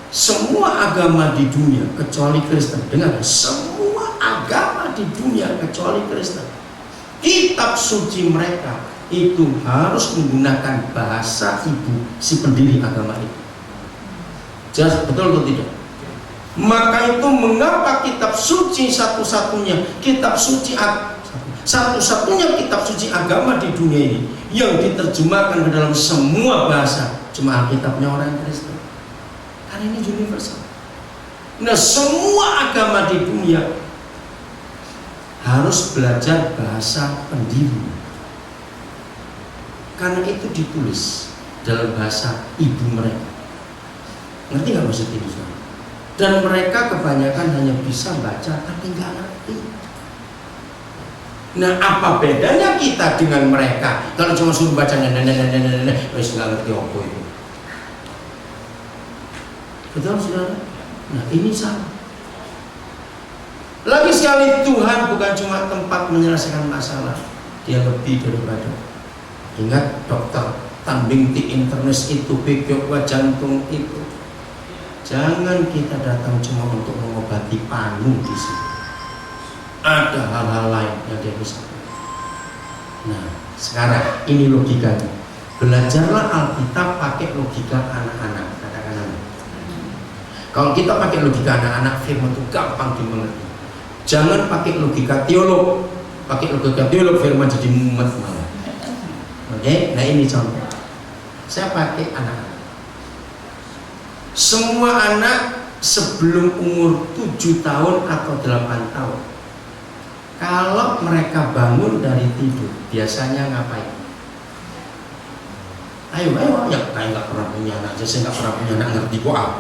Semua agama di dunia kecuali Kristen. Dengar, semua agama di dunia kecuali Kristen, kitab suci mereka itu harus menggunakan bahasa ibu si pendiri agama itu. Jelas betul atau tidak? Maka itu mengapa kitab suci satu-satunya kitab suci satu-satunya kitab suci agama di dunia ini yang diterjemahkan ke dalam semua bahasa cuma Alkitabnya orang Kristen. Karena ini universal. Nah, semua agama di dunia harus belajar bahasa pendiri. Karena itu ditulis dalam bahasa ibu mereka. Ngerti nggak maksud ini? Dan mereka kebanyakan hanya bisa baca tapi nggak ngerti. Nah, apa bedanya kita dengan mereka? Kalau cuma suruh baca wis nggak ngerti apa itu. Betul saudara? Nah, ini salah. Lagi sekali, Tuhan bukan cuma tempat menyelesaikan masalah, Dia lebih daripada. Ingat dokter tanding di internet itu, begitu jantung itu. Jangan kita datang cuma untuk mengobati panu di sini. Ada hal-hal lain yang dia bisa. Nah, sekarang ini logikanya. Belajarlah Alkitab pakai logika anak-anak. Kalau kita pakai logika anak-anak, firman itu gampang dimengerti. Jangan pakai logika teolog. Pakai logika teolog, firman jadi mumet malah. Oke, nah ini contoh. Saya pakai anak-anak. Semua anak sebelum umur 7 tahun atau 8 tahun, kalau mereka bangun dari tidur, biasanya ngapain? Ayo, ya kayak nggak pernah punya anak aja, saya nggak pernah punya anak, ngerti kok ah.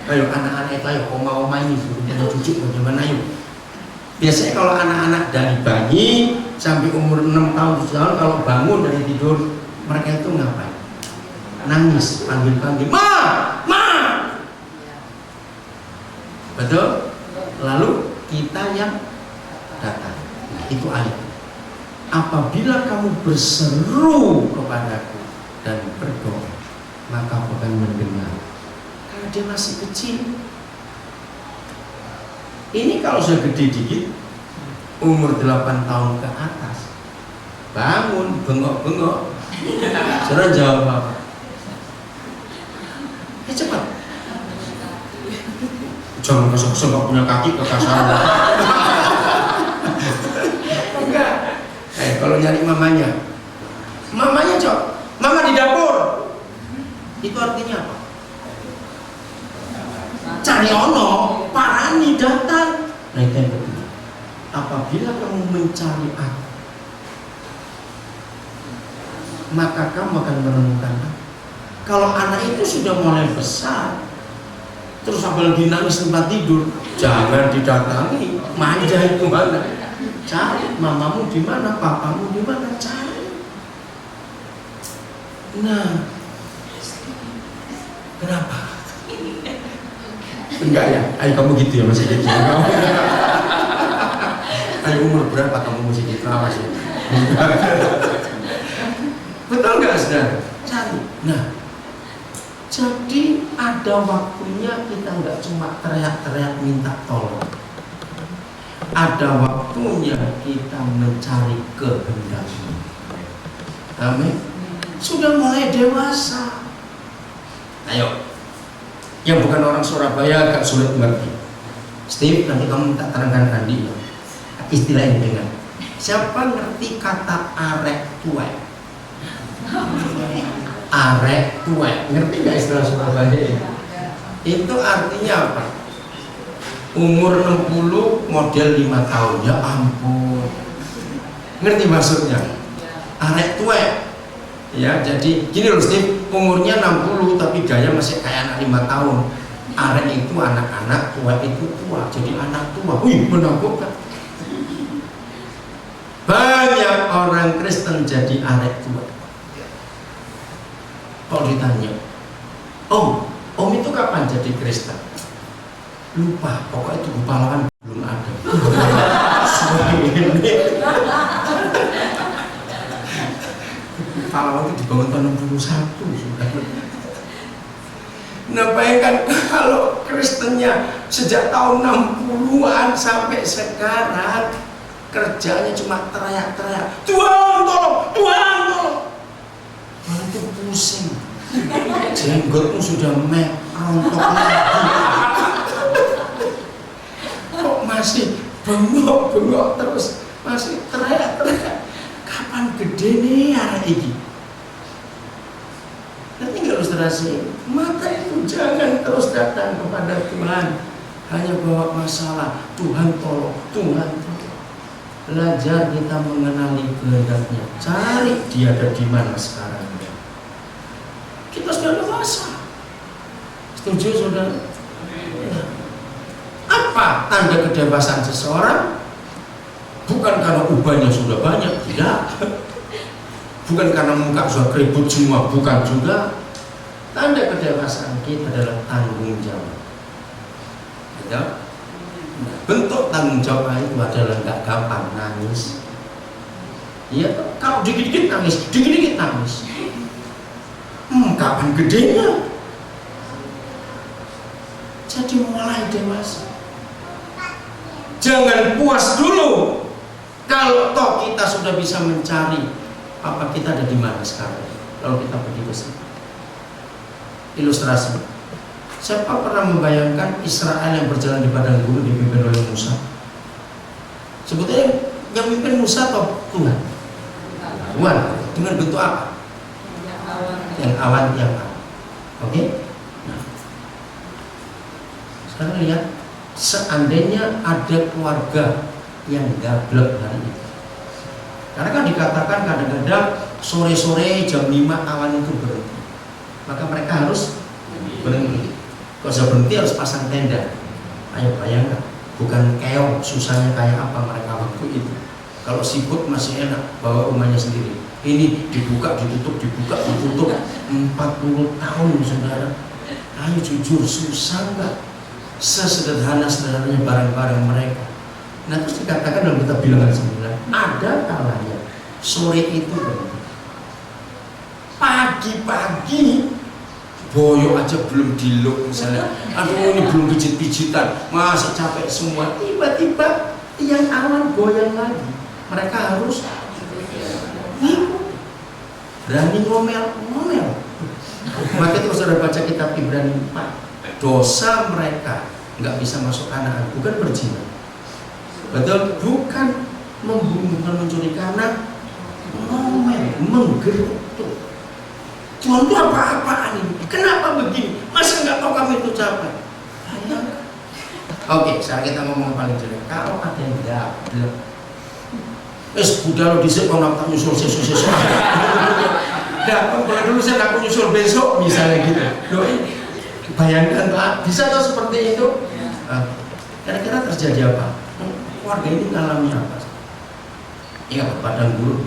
Ayo anak-anak itu, ayo oma-oma ini suruh punya cucu bagaimana yuk. Biasanya kalau anak-anak dari bayi sampai umur 6 tahun, 7 tahun, kalau bangun dari tidur, mereka itu ngapain? Nangis, panggil-panggil, ma, ma. Betul? Lalu kita yang datang. Nah, itu ayat. Apabila kamu berseru kepadaku dan berdoa, maka aku akan mendengar. Karena dia masih kecil. Ini kalau sudah gede dikit, umur 8 tahun ke atas, bangun, bengok-bengok. Saudara jawab apa? Cepat. Jangan kesel-kesel gak punya kaki kekasaran. Enggak. Kalau nyari mamanya, Cok, mama di dapur. Itu artinya apa? Cari ono, parani datang. Nah itu yang kedua. Apabila kamu mencari aku, maka kamu akan menemukan aku. Kalau anak itu sudah mulai besar, terus apalagi nangis tempat tidur, jangan didatangi. Manja itu mana? Cari mamamu di mana, papamu di mana, cari. Nah, kenapa? Enggak ya? Ayo kamu gitu ya masih gitu. Ayo umur berapa kamu masih gitu? Awas ya. Betul nggak saudara? Cari. Nah, jadi ada waktunya kita nggak cuma teriak-teriak minta tolong. Ada waktunya kita mencari kehendaknya. Amin. Sudah mulai dewasa. Ayo. Yang bukan orang Surabaya agak sulit mengerti. Steve, nanti kamu minta terangkan Andi ya. Istilah ini dengan. Siapa ngerti kata arek tuwek? Arek tuwek, ngerti gak istilah Surabaya ini? Itu artinya apa? Umur 60 model 5 tahun. Ya ampun. Ngerti maksudnya? Arek tuwek. Ya, jadi gini loh Steve, umurnya 60 tapi gaya masih kayak anak 5 tahun. Arek itu anak-anak, tua itu tua. Jadi anak tua. Wih, menakutkan. Banyak orang Kristen jadi arek tua. Kalau ditanya, Om itu kapan jadi Kristen? Lupa, pokoknya itu pahlawan belum ada. Pahlawan itu dibangun tahun 61. Nah bayangkan kalau Kristennya sejak tahun 60-an sampai sekarang kerjanya cuma teriak-teriak, Tuhan tolong, Tuhan tolong. Malah itu pusing. Jenggotmu sudah rontok lagi. Kok masih bengok-bengok terus, masih teriak-teriak. Kapan gede nih anak ini? Nanti nggak ilustrasi. Maka itu jangan terus datang kepada Tuhan hanya bawa masalah. Tuhan tolong, Tuhan tolong. Belajar kita mengenali kehendaknya. Cari dia ada di mana sekarang. Kita sudah dewasa. Setuju saudara? Apa tanda kedewasaan seseorang? Bukan karena ubahnya sudah banyak, tidak. Bukan karena muka sudah keribut semua, bukan juga. Tanda kedewasaan kita adalah tanggung jawab. Ya? Nah, bentuk tanggung jawab itu adalah nggak gampang nangis. Iya, kalau dikit-dikit nangis, dikit-dikit nangis. Kapan gedenya? Jadi mulai dewasa. Jangan puas dulu. Kalau toh kita sudah bisa mencari apa kita ada di mana sekarang, lalu kita pergi ke sana. Ilustrasi. Siapa pernah membayangkan Israel yang berjalan di padang gurun dipimpin oleh Musa? Sebetulnya yang mimpin Musa atau Tuhan? Tuhan. Dengan bentuk apa? Yang awan, yang apa? Oke? Nah, Sekarang lihat, seandainya ada keluarga yang gablek hari itu, karena kan dikatakan kadang-kadang sore-sore jam 5 awan itu berhenti, maka mereka harus berhenti. Kalau sudah berhenti harus pasang tenda. Ayo bayangkan, bukan keong susahnya kayak apa mereka waktu itu. Kalau sibuk masih enak bawa rumahnya sendiri. Ini dibuka ditutup 40 tahun, saudara. Ayo jujur, susah nggak? Sesederhana-sederhananya barang-barang mereka. Nah terus dikatakan dalam kitab Bilangan 9, ada kalanya sore itu berhenti. Pagi-pagi boyo aja belum diluk misalnya, aduh ini belum pijit-pijitan, masih capek semua, tiba-tiba tiang awan goyang lagi, mereka harus berani ngomel. Maka itu saudara baca kitab Ibrani 4, dosa mereka nggak bisa masuk Kanaan bukan berzina, betul, bukan membunuh, bukan mencuri, karena ngomel, menggerutu. Tuhan itu apa-apaan ini? Kenapa begini? Masa nggak tahu kami itu capek? Oke, sekarang kita ngomong paling jelek. Kalau ada yang gablek, Buddha lo disik kau nak nyusul sesuatu. Boleh dulu saya nak nyusul besok misalnya gitu. Loh, bayangkan Pak, bisa tahu seperti itu? Kira-kira terjadi apa? Keluarga ini mengalami apa? Ingat padang gurun,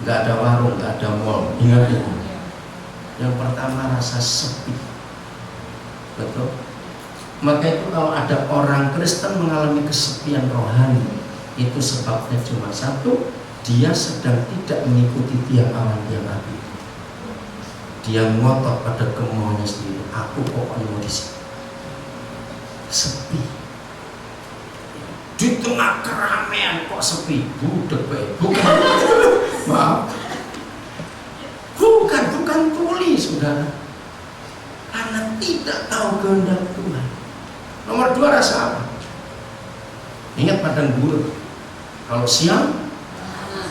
nggak ada warung, nggak ada mall. Ingat itu. Yang pertama rasa sepi, betul. Maka itu kalau ada orang Kristen mengalami kesepian rohani, itu sebabnya cuma satu, dia sedang tidak mengikuti tiang awan yang api. Dia ngotot pada kemauannya sendiri. Aku pokoknya mau di sini. Sepi. Di tengah keramaian kok sepi? Budek baik. Bukan. Maaf. Bukan tuli, saudara. Karena tidak tahu kehendak Tuhan. Nomor 2 rasa apa? Ingat padang gurun. Kalau siang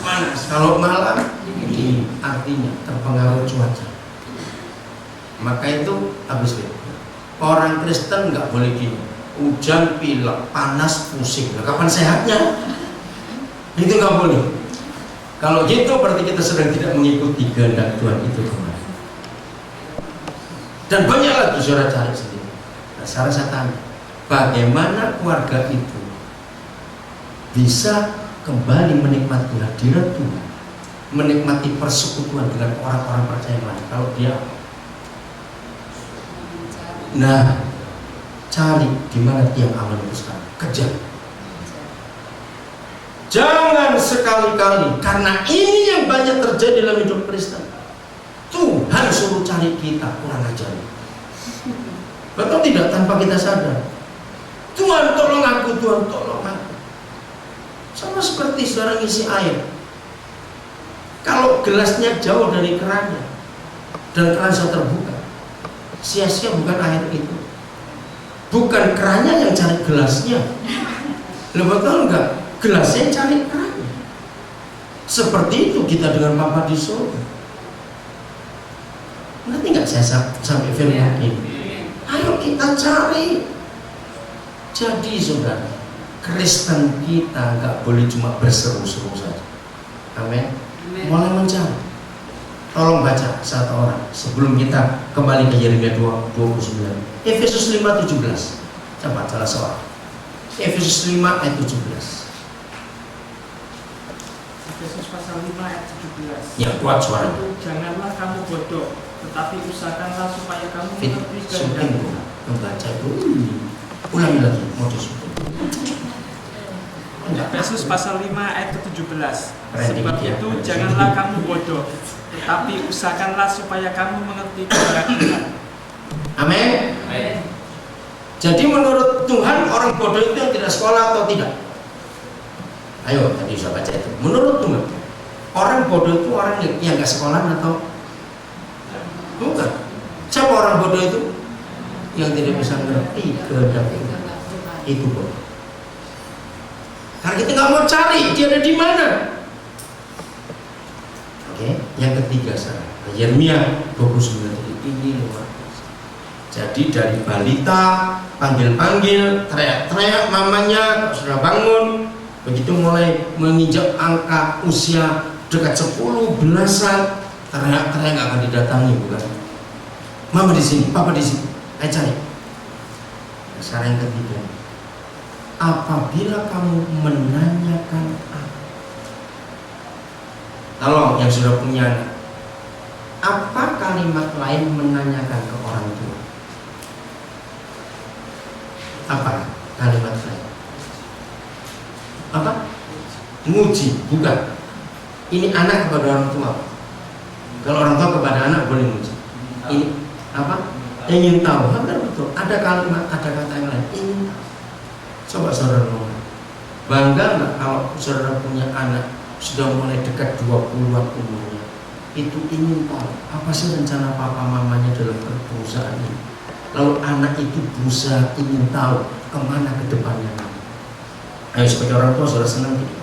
panas, kalau malam dingin. Artinya terpengaruh cuaca. Maka itu habis itu. Orang Kristen nggak boleh gini. Hujan pilek, panas pusing. Nah, kapan sehatnya? Itu nggak boleh. Kalau gitu berarti kita sedang tidak mengikuti kehendak Tuhan itu kemarin. Dan banyak lagi saudara cari sendiri. Nah, sekarang saya tanya, bagaimana keluarga itu bisa kembali menikmati hadirat Tuhan, menikmati persekutuan dengan orang-orang percaya lain? Kalau dia, nah, cari di mana tiang awan itu sekarang, kejar. Jangan sekali-kali, karena ini yang banyak terjadi dalam hidup Kristen. Tuhan suruh cari kita, kurang ajar. Betul tidak? Tanpa kita sadar. Tuhan tolong aku, Tuhan tolong aku. Sama seperti saudara ngisi air. Kalau gelasnya jauh dari kerannya dan keran sudah terbuka, sia-sia bukan air itu. Bukan kerannya yang cari gelasnya. Lo betul enggak? Gelasnya cari kerannya. Seperti itu kita dengan Bapa di surga. Nanti nggak saya sampai firman ini. Ayo kita cari. Jadi saudara, Kristen kita nggak boleh cuma berseru-seru saja. Amin. Mulai mencari. Tolong baca satu orang sebelum kita kembali ke Yeremia 29. Efesus 5:17. Coba salah seorang. Efesus 5 ayat 17. Efesus pasal 5 ayat 17. Ya, kuat suara. Janganlah kamu bodoh, tetapi usahakanlah supaya kamu mengerti kehendak Tuhan. Membaca itu ulangi lagi, mau disuruh. Efesus pasal 5 ayat 17. Branding, Sebab ya. itu janganlah kamu bodoh, tetapi usahakanlah supaya kamu mengerti kehendak Tuhan. Amin. Jadi menurut Tuhan orang bodoh itu yang tidak sekolah atau tidak? Ayo tadi saya baca itu. Menurut Tuhan orang bodoh itu orang yang nggak sekolah atau bukan? Siapa orang bodoh itu? Yang tidak bisa mengerti kehendak Tuhan. Itu bodoh. Karena kita nggak mau cari dia ada di mana. Oke, yang ketiga sekarang Yeremia 29 ini luar biasa. Jadi dari balita, panggil-panggil, teriak-teriak mamanya, kalau sudah bangun, begitu mulai menginjak angka usia dekat 10 belasan, teriak-teriak nggak akan didatangi, bukan? Mama di sini, papa di sini, ayo cari. Sekarang yang ketiga, apabila kamu menanyakan aku, tolong yang sudah punya anak, apa kalimat lain menanyakan ke orang tua? Apa kalimat lain? Apa? Muji, bukan. Ini anak kepada orang tua. Kalau orang tua kepada anak boleh muji. Ini apa? Ingin tahu. Hampir betul. Ada kalimat, ada kata yang lain. Ingin tahu. Coba saudara ngomong. Bangga nggak kalau saudara punya anak sudah mulai dekat 20-an umurnya? Itu ingin tahu apa sih rencana papa mamanya dalam perusahaan ini. Lalu anak itu berusaha ingin tahu kemana ke depannya. Ayo sebagai orang tua saudara senang tidak?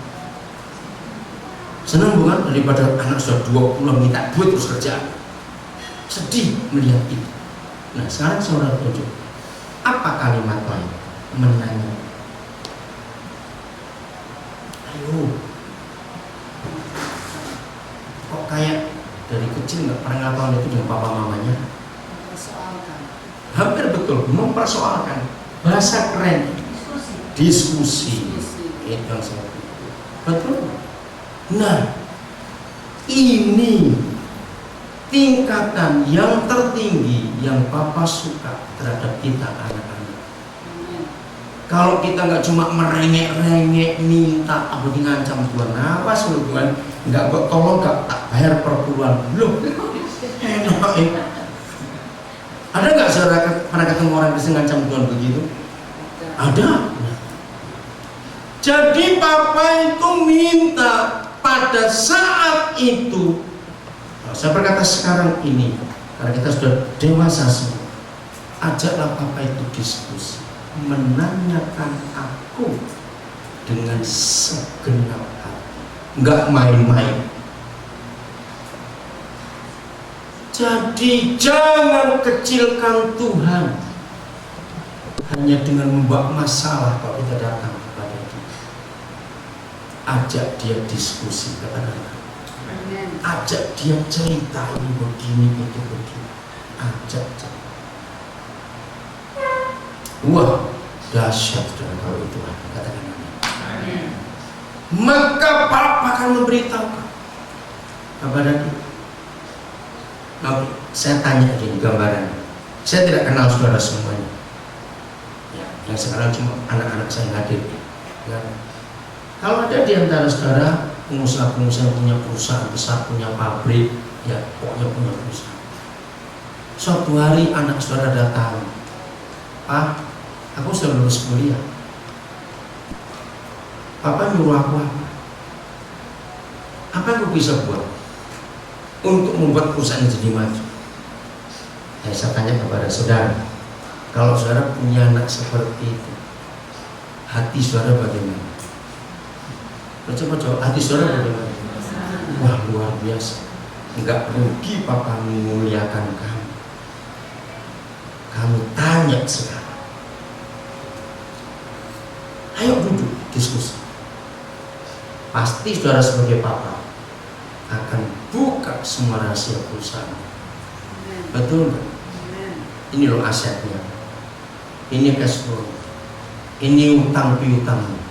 Senang bukan? Daripada anak sudah 20 minta duit terus kerja. Sedih melihat itu. Nah sekarang saudara tunjuk apa kalimat lain menanya. Ayo, kok kayak dari kecil nggak pernah ngelakuin itu dengan papa mamanya? Hampir betul, mempersoalkan. Bahasa keren, diskusi. Itu yang saya pikir. Betul. Nah, ini tingkatan yang tertinggi yang papa suka terhadap kita anak-anak. Kalau kita nggak cuma merengek-rengek minta apa ngancam Tuhan, apa sih Tuhan? Nggak tolong nggak tak bayar per bulan belum? Enak. Ada nggak saudara pernah ketemu orang Kristen ngancam Tuhan begitu? Ada. Jadi papa itu minta pada saat itu. Saya berkata sekarang ini, karena kita sudah dewasa semua, ajaklah papa itu diskusi, menanyakan aku dengan segenap hati, nggak main-main. Jadi jangan kecilkan Tuhan hanya dengan membawa masalah kalau kita datang kepada Dia. Ajak dia diskusi, katakan. Ajak dia cerita ini begini, itu begini. Ajak cerita. Wah, dahsyat kalau itu ada, katakan. Maka Papa akan memberitahukan kepada kita. Oke, saya tanya gini gambaran. Saya tidak kenal saudara semuanya. Ya, yang sekarang cuma anak-anak saya hadir. Ya. Kalau ada di antara saudara pengusaha-pengusaha yang punya perusahaan besar, punya pabrik, ya pokoknya punya perusahaan. Suatu hari anak saudara datang, Pak, aku sudah lulus kuliah. Papa nyuruh aku apa? Apa yang aku bisa buat untuk membuat perusahaan jadi maju? Saya tanya kepada saudara, kalau saudara punya anak seperti itu, hati saudara bagaimana? Coba hati saudara bagaimana? Wah, luar biasa. Enggak rugi papa memuliakan kamu. Kamu tanya sekarang. Ayo duduk diskusi. Pasti saudara sebagai papa akan buka semua rahasia perusahaan. Betul nggak? Ini loh asetnya, ini cash flow, ini utang piutangnya,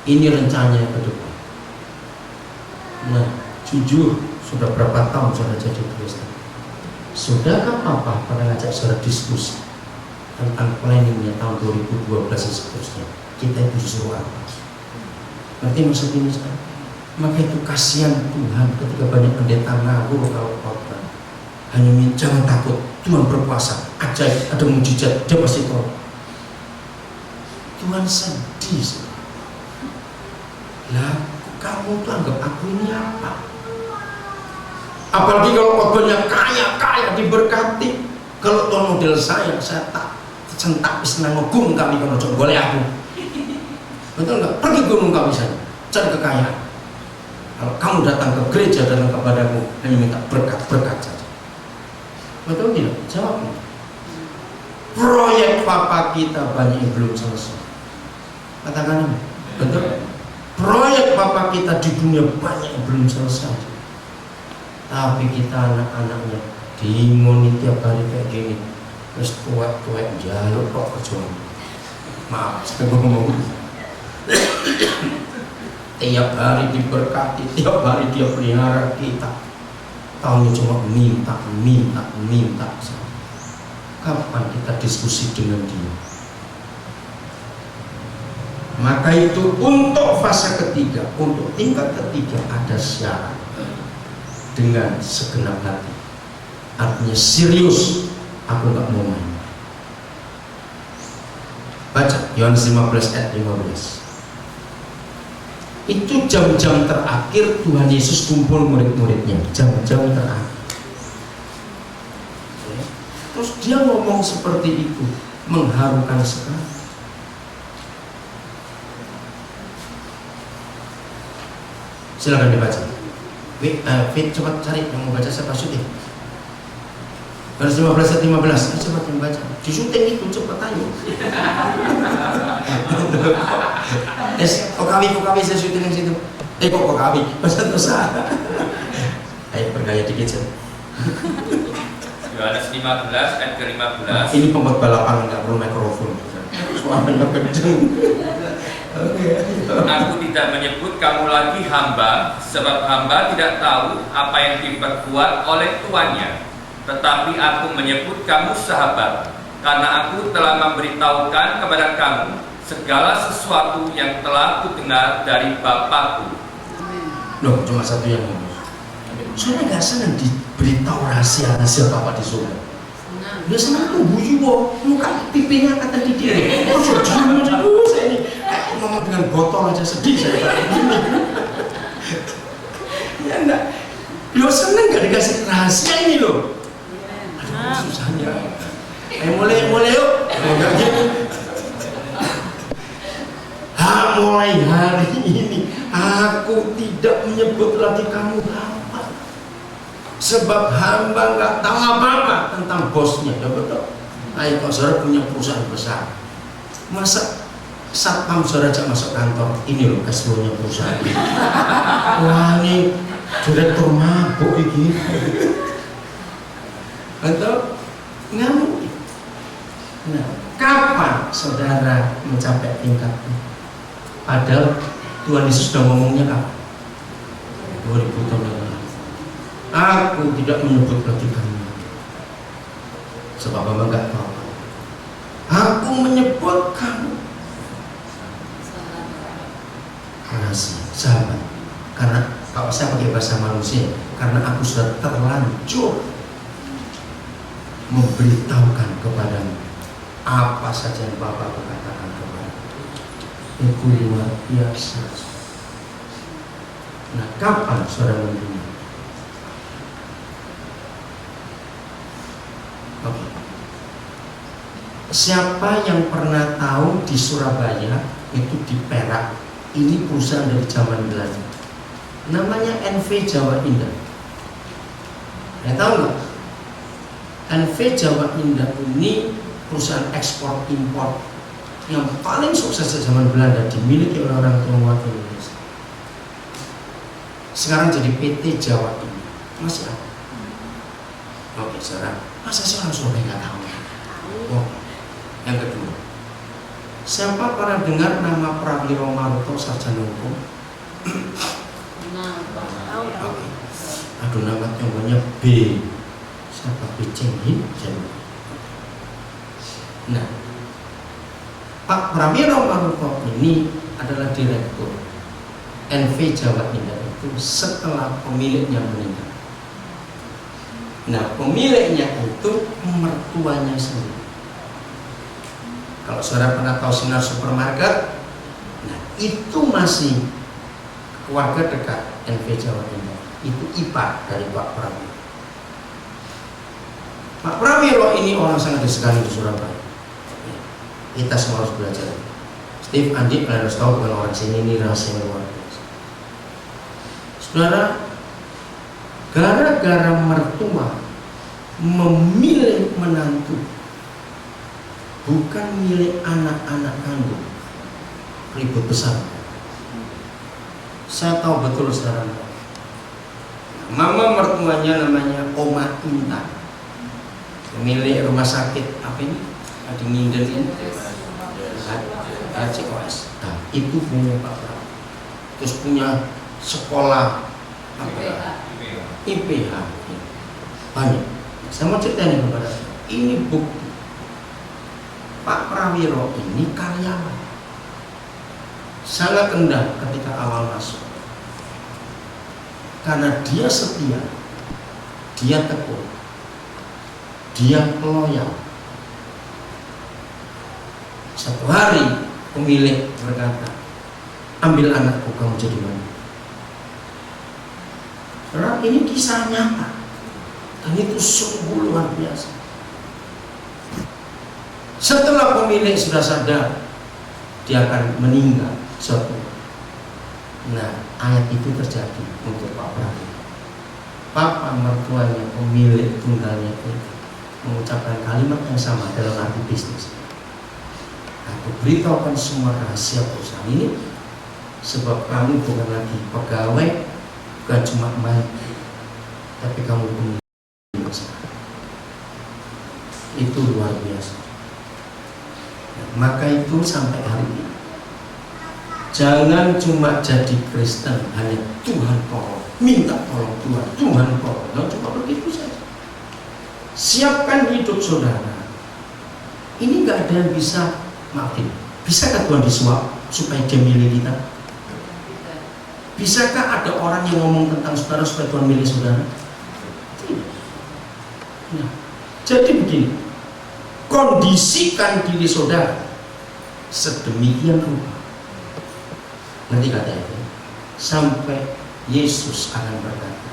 ini rencananya ke depan. Nah, jujur sudah berapa tahun saudara jadi Kristen? Sudahkah Papa pernah ngajak saudara diskusi tentang planningnya tahun 2012 dan seterusnya? Kita itu disuruh apa? Berarti maksud ini sekarang? Maka itu kasihan Tuhan ketika banyak pendeta ngawur kalau khotbah. Hanya jangan takut, Tuhan berkuasa, ajaib, ada mujizat, dia pasti tolong. Tuhan sedih. Lah, kamu tuh anggap aku ini apa? Apalagi kalau khotbahnya kaya diberkati. Kalau tuh model saya tak sentak istilah ngegum kami kalau coba boleh aku. Betul nggak? Pergi gunung kami saja, cari kekayaan. Kalau kamu datang ke gereja dan kepadaku hanya minta berkat saja. Betul tidak? Jawabnya. Proyek papa kita banyak yang belum selesai. Katakan betul. Proyek papa kita di dunia banyak yang belum selesai. Tapi kita anak-anaknya dimoni tiap hari kayak gini. Terus tuwek-tuwek jaluk kok kecuali. Maaf, saya ngomong. Tiap hari diberkati, tiap hari dia pelihara kita. Tahunya cuma minta. Kapan kita diskusi dengan dia? Maka itu untuk fase ketiga, untuk tingkat ketiga ada syarat dengan segenap hati. Artinya serius, aku nggak mau main. Baca Yohanes 15 ayat 15. Itu jam-jam terakhir Tuhan Yesus kumpul murid-muridnya, jam-jam terakhir. Terus dia ngomong seperti itu, mengharukan sekali. Silakan dibaca. Fit cepat cari yang mau baca siapa syuting. Yohanes 15 ayat 15. Cepat yang baca. Di syuting itu cepat ayo. Kok kami saya syuting yang situ. Kok kami pesan dosa. Ayo bergaya dikit saja. Yohanes 15 ayat ke-15. Ini pembuat balapan nggak perlu mikrofon. Suaranya kenceng. Aku tidak menyebut kamu lagi hamba, sebab hamba tidak tahu apa yang diperbuat oleh tuannya. Tetapi aku menyebut kamu sahabat, karena aku telah memberitahukan kepada kamu segala sesuatu yang telah kudengar dari Bapakku. Loh, cuma satu yang ngomong. Soalnya nggak senang diberitahu rahasia-rahasia Bapak di surga. Dia senang tuh guyu muka pipinya kata di dia. Saya ini ngomong dengan botol aja sedih saya. Ya enggak. Lo seneng gak dikasih rahasia ini lo? Aduh, susahnya. Mulai yuk. Enggak gitu. Mulai hari ini aku tidak menyebut lagi kamu hamba, sebab hamba nggak tahu apa-apa tentang bosnya. Ya betul. Ayo kalau saudara punya perusahaan besar, masa satpam saudara ajak masuk kantor, ini loh cashflow-nya perusahaan. Wah, ini direktur mabuk ini. Atau nggak mungkin. Nah, kapan saudara mencapai tingkat ini? Padahal Tuhan Yesus sudah ngomongnya kapan? 2000 tahun yang lalu. Aku tidak menyebut lagi kamu, sebab Mama nggak tahu. Aku menyebut kamu rahasia, sahabat. Karena kalau saya pakai bahasa manusia, karena aku sudah terlanjur memberitahukan kepadamu apa saja yang Bapak katakan kepadamu. Itu luar biasa. Nah, kapan saudara mendengar? Oke. Siapa yang pernah tahu di Surabaya itu di Perak, ini perusahaan dari zaman Belanda, namanya NV Jawa Indah. Tahu nggak? NV Jawa Indah ini perusahaan ekspor impor yang paling sukses di zaman Belanda, dimiliki oleh orang Tionghoa Indonesia. Sekarang jadi PT Jawa Indah. Masih ada. Oke, saudara. Masa sih orang Surabaya nggak tahu? Oh. Yang kedua, siapa pernah dengar nama Prawiro Maruto sarjana hukum? Oke. Aduh, nama Tionghoanya B. Siapa B Cheng-hin? Nah, Pak Prawiro Maruto ini adalah direktur NV Jawa Indah itu setelah pemiliknya meninggal. Nah, pemiliknya itu mertuanya sendiri. Kalau saudara pernah tahu Sinar Supermarket, nah itu masih keluarga dekat NV Jawa Indah. Itu ipar dari Pak Prawiro. Pak Prawiro ini orang sangat disegani di Surabaya. Kita semua harus belajar. Steve Andi harus tahu bukan orang sini, ini rahasia luar biasa. Saudara, gara-gara mertua memilih menantu bukan milik anak-anak kandung. Ribut besar. Saya tahu betul saudara. Mama mertuanya namanya Oma Intan, pemilik rumah sakit apa ini? Ada Minden ini, HCOS. Nah, itu punya Pak Prabowo. Terus punya sekolah apa? IPH. Banyak. Saya mau ceritain kepada saya. Ini bukti. Pak Prawiro ini karyawan. Sangat rendah ketika awal masuk. Karena dia setia, dia tekun, dia loyal. Satu hari pemilik berkata, ambil anakku kamu jadi wanita. Karena ini kisah nyata, dan itu sungguh luar biasa. Setelah pemilik sudah sadar, dia akan meninggal suatu. Nah, ayat itu terjadi untuk Pak Prabowo. Papa mertuanya, pemilik tunggalnya itu mengucapkan kalimat yang sama dalam arti bisnis. Aku beritahukan semua rahasia perusahaan ini, sebab kamu bukan lagi pegawai, bukan cuma main, tapi kamu pemilik. Itu luar biasa. Nah, maka itu sampai hari ini, jangan cuma jadi Kristen hanya Tuhan tolong, minta tolong Tuhan, Tuhan tolong. Nah, cuma begitu saja. Siapkan hidup saudara. Ini nggak ada yang bisa maafin. Bisakah Tuhan disuap supaya dia milih kita? Bisakah ada orang yang ngomong tentang saudara supaya Tuhan milih saudara? Tidak. Nah, jadi begini, kondisikan diri saudara sedemikian rupa. Nanti kata itu, sampai Yesus akan berkata,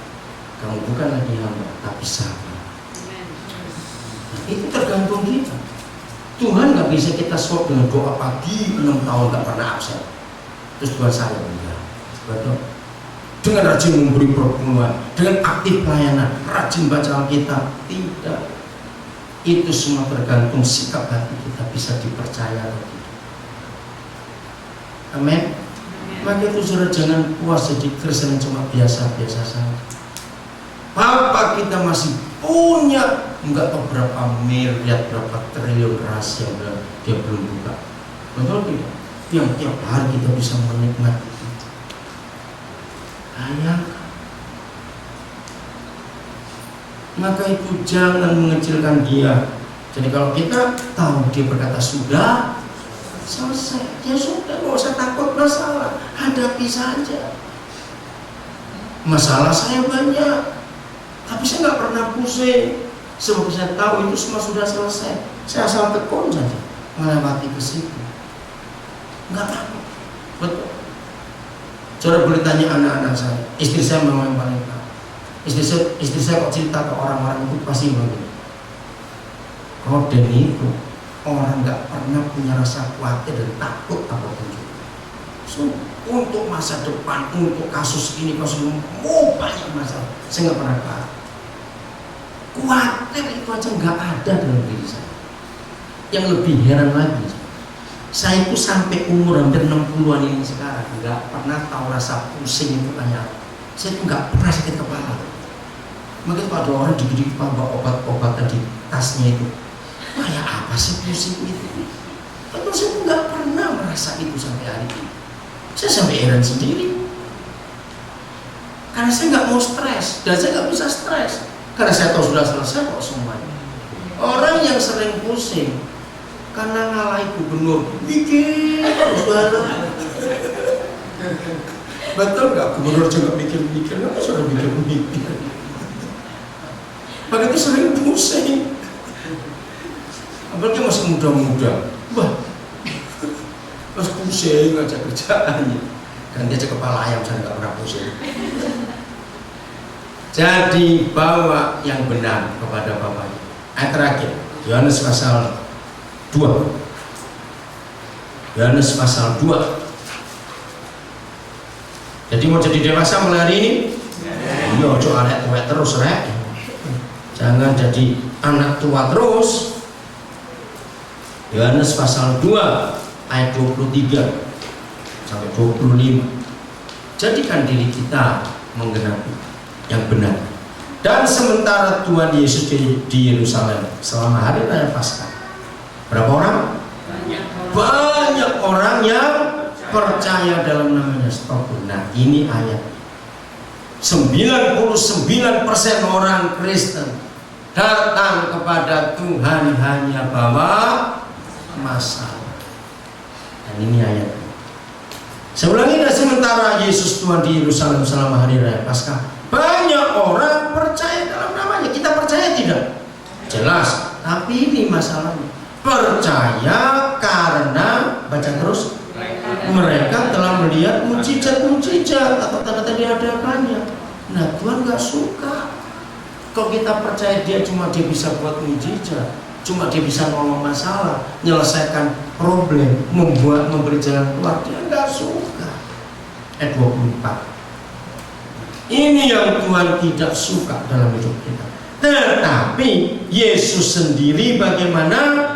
kamu bukan lagi hamba, tapi sahabat. Nah, itu tergantung kita. Tuhan nggak bisa kita swap dengan doa pagi 6 tahun nggak pernah absen. Terus Tuhan saya enggak, betul? Dengan rajin memberi perpuluhan, dengan aktif pelayanan, rajin baca Alkitab, tidak. Itu semua tergantung sikap hati kita bisa dipercaya atau tidak. Amin. Maka itu saudara jangan puas jadi Kristen yang cuma biasa-biasa saja. Apa kita masih punya enggak tahu berapa miliar, berapa triliun rahasia dia belum buka. Betul tidak? Yang tiap hari kita bisa menikmati itu. Ayah. Maka itu jangan mengecilkan dia. Jadi kalau kita tahu dia berkata sudah selesai, ya sudah, nggak usah takut masalah, hadapi saja. Masalah saya banyak, tapi saya nggak pernah pusing, sebab saya tahu itu semua sudah selesai. Saya asal tekun saja melewati ke situ, nggak takut. Betul. Saudara boleh tanya anak-anak saya, istri saya memang yang paling tahu. Istri saya kok cerita ke orang-orang itu pasti begini. Roden itu orang nggak pernah punya rasa khawatir dan takut apapun juga. So, untuk masa depan, untuk kasus ini, kasus ini, banyak masalah. Saya nggak pernah khawatir itu aja nggak ada dalam diri saya. Yang lebih heran lagi, saya itu sampai umur hampir 60-an ini sekarang nggak pernah tahu rasa pusing itu kayak. Saya itu nggak pernah sakit kepala. Maka itu ada orang dikit-dikit bawa obat-obatan di tasnya itu. Kayak apa sih pusing itu? Tapi saya nggak pernah merasa itu sampai hari ini. Saya sampai heran sendiri. Karena saya nggak mau stres dan saya nggak bisa stres. Karena saya tahu sudah selesai kok semuanya. Orang yang sering pusing karena ngalahin gubernur, mikir terus banget. Betul nggak? Gubernur juga mikir-mikir, nggak sudah mikir-mikir. Begitu sering pusing. Apalagi masih muda-muda, wah, mas pusing aja kerjaannya. Ganti aja kepala ayam, saya nggak pernah pusing. Jadi bawa yang benar kepada Bapaknya. Ayat terakhir, Yohanes pasal 2. Yohanes pasal 2. Jadi mau jadi dewasa mulai hari ini? Iya, ojo arek tuwek terus rek. Jangan jadi anak tua terus. Yohanes pasal 2 ayat 23 sampai 25. Jadikan diri kita menggenapi yang benar. Dan sementara Tuhan Yesus di Yerusalem selama hari raya Paskah, berapa orang? Banyak orang yang percaya dalam namanya. Stop. Nah, ini ayat 99% orang Kristen datang kepada Tuhan hanya bawa masalah. Dan ini ayat. Saya ulangi, dan sementara Yesus Tuhan di Yerusalem selama hari raya Paskah, banyak orang percaya dalam namanya. Kita percaya tidak? Jelas. Tapi ini masalahnya. Percaya karena, baca terus, mereka telah melihat mujizat-mujizat atau tanda-tanda diadakannya. Nah, Tuhan gak suka kalau kita percaya dia bisa buat mujizat, cuma dia bisa nolong masalah, menyelesaikan problem, memberi jalan keluar. Dia gak suka. Ayat 24. Ini yang Tuhan tidak suka dalam hidup kita. Tetapi Yesus sendiri bagaimana?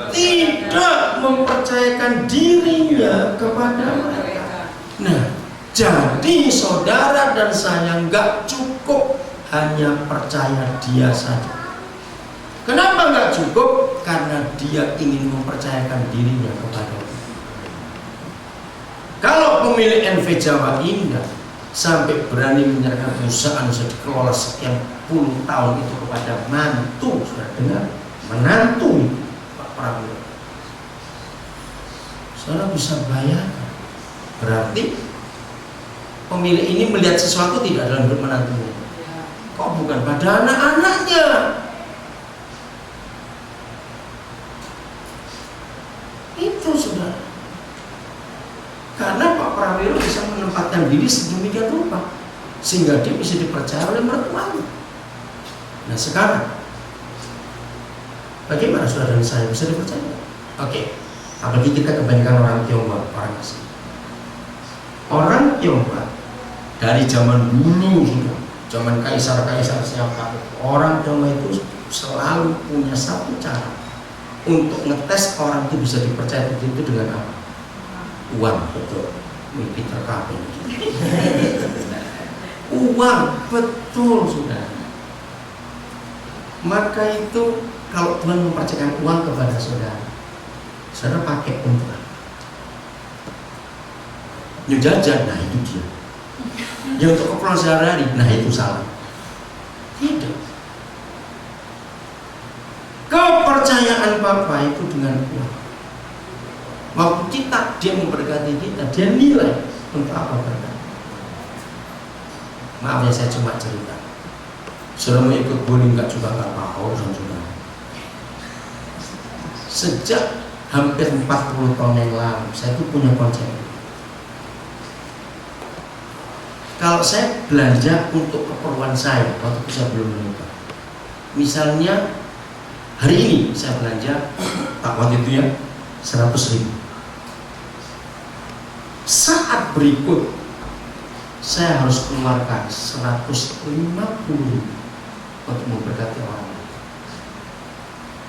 Tidak mempercayakan dirinya kepada mereka. Nah, jadi saudara dan saya nggak cukup hanya percaya dia saja. Kenapa nggak cukup? Karena dia ingin mempercayakan dirinya kepada kita. Kalau pemilik NV Jawa Indah sampai berani menyerahkan perusahaan sudah dikelola sekian puluh tahun itu kepada mantu, sudah dengar? Menantu Pak Prabowo. Saudara bisa bayangkan, berarti pemilik ini melihat sesuatu tidak dalam hidup menantunya. Kok bukan pada anak-anaknya? Itu saudara. Karena Pak Prabowo bisa menempatkan diri sedemikian rupa sehingga dia bisa dipercaya oleh mertuanya. Nah sekarang, bagaimana saudara dan saya bisa dipercaya? Oke, apalagi kita kebanyakan orang Tionghoa, orang asing. Orang Tionghoa dari zaman dulu sudah, zaman kaisar-kaisar siapa, orang Tionghoa itu selalu punya satu cara untuk ngetes orang itu bisa dipercaya itu dengan apa? Uang, betul. Mimpi terkabul. Uang, betul sudah. Maka itu kalau Tuhan mempercayakan uang kepada saudara, saudara pakai untuk apa? Yang jajan, nah itu dia. Yang untuk keperluan sehari-hari, nah itu salah. Tidak. Kepercayaan Bapa itu dengan uang. Waktu dia memberkati kita, dia nilai untuk apa berkat. Maaf ya, saya cuma cerita. Saudara mau ikut bowling nggak juga nggak apa-apa, urusan saudara. Sejak hampir 40 tahun yang lalu, saya itu punya konsep. Kalau saya belanja untuk keperluan saya waktu saya belum menikah, misalnya hari ini saya belanja waktu itu ya 100.000. Saat berikut saya harus keluarkan 150.000 untuk memberkati orang lain.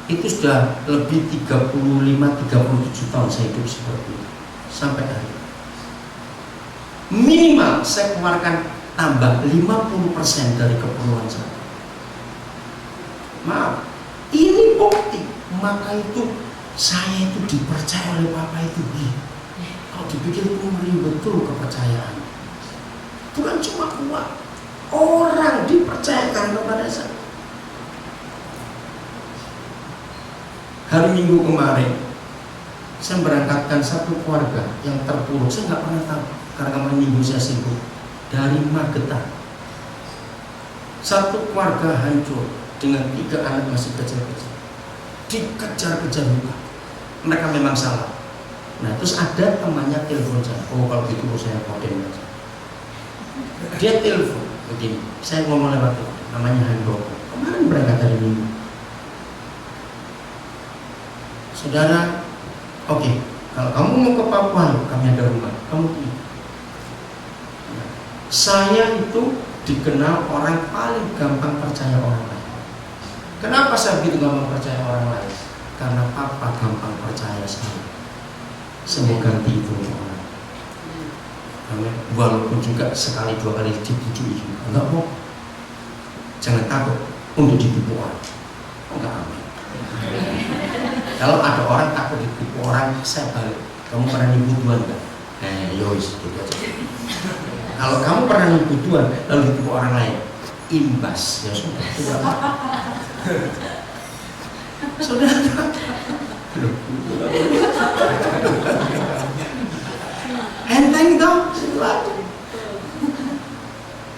Itu sudah lebih 35-37 tahun saya hidup seperti itu sampai hari ini. Minimal saya keluarkan tambah 50% dari keperluan saya. Maaf, ini bukti. Maka itu saya itu dipercaya oleh Papa itu. Kalau dipikir itu ngeri betul kepercayaan. Bukan cuma uang, orang dipercayakan kepada saya. Hari Minggu kemarin saya berangkatkan satu keluarga yang terpuruk. Saya nggak pernah tahu karena kemarin Minggu saya sibuk, dari Magetan. Satu keluarga hancur dengan 3 anak masih kecil-kecil, dikejar-kejar juga. Mereka memang salah. Nah terus ada temannya telepon saya, oh kalau gitu saya kodem aja. Dia telepon begini, saya ngomong lewat telepon, namanya Handoko. Kemarin berangkat dari Minggu. Saudara, oke, kalau kamu mau ke Papua, kami ada rumah, kamu pilih. Nah, saya itu dikenal orang paling gampang percaya orang lain. Kenapa saya begitu gampang percaya orang lain? karena papa gampang percaya sekali. Semua ganti itu orang. Amin. Walaupun juga sekali dua kali dibujuk juga, enggak mau. Jangan takut untuk ditipu orang. Enggak amin. Kalau ada orang takut ditipu orang, saya balik. Kamu pernah nipu Tuhan enggak? Yois, gitu aja. Kalau kamu pernah nipu Tuhan lalu ditipu orang lain, imbas ya sudah. Saudara, enteng dong.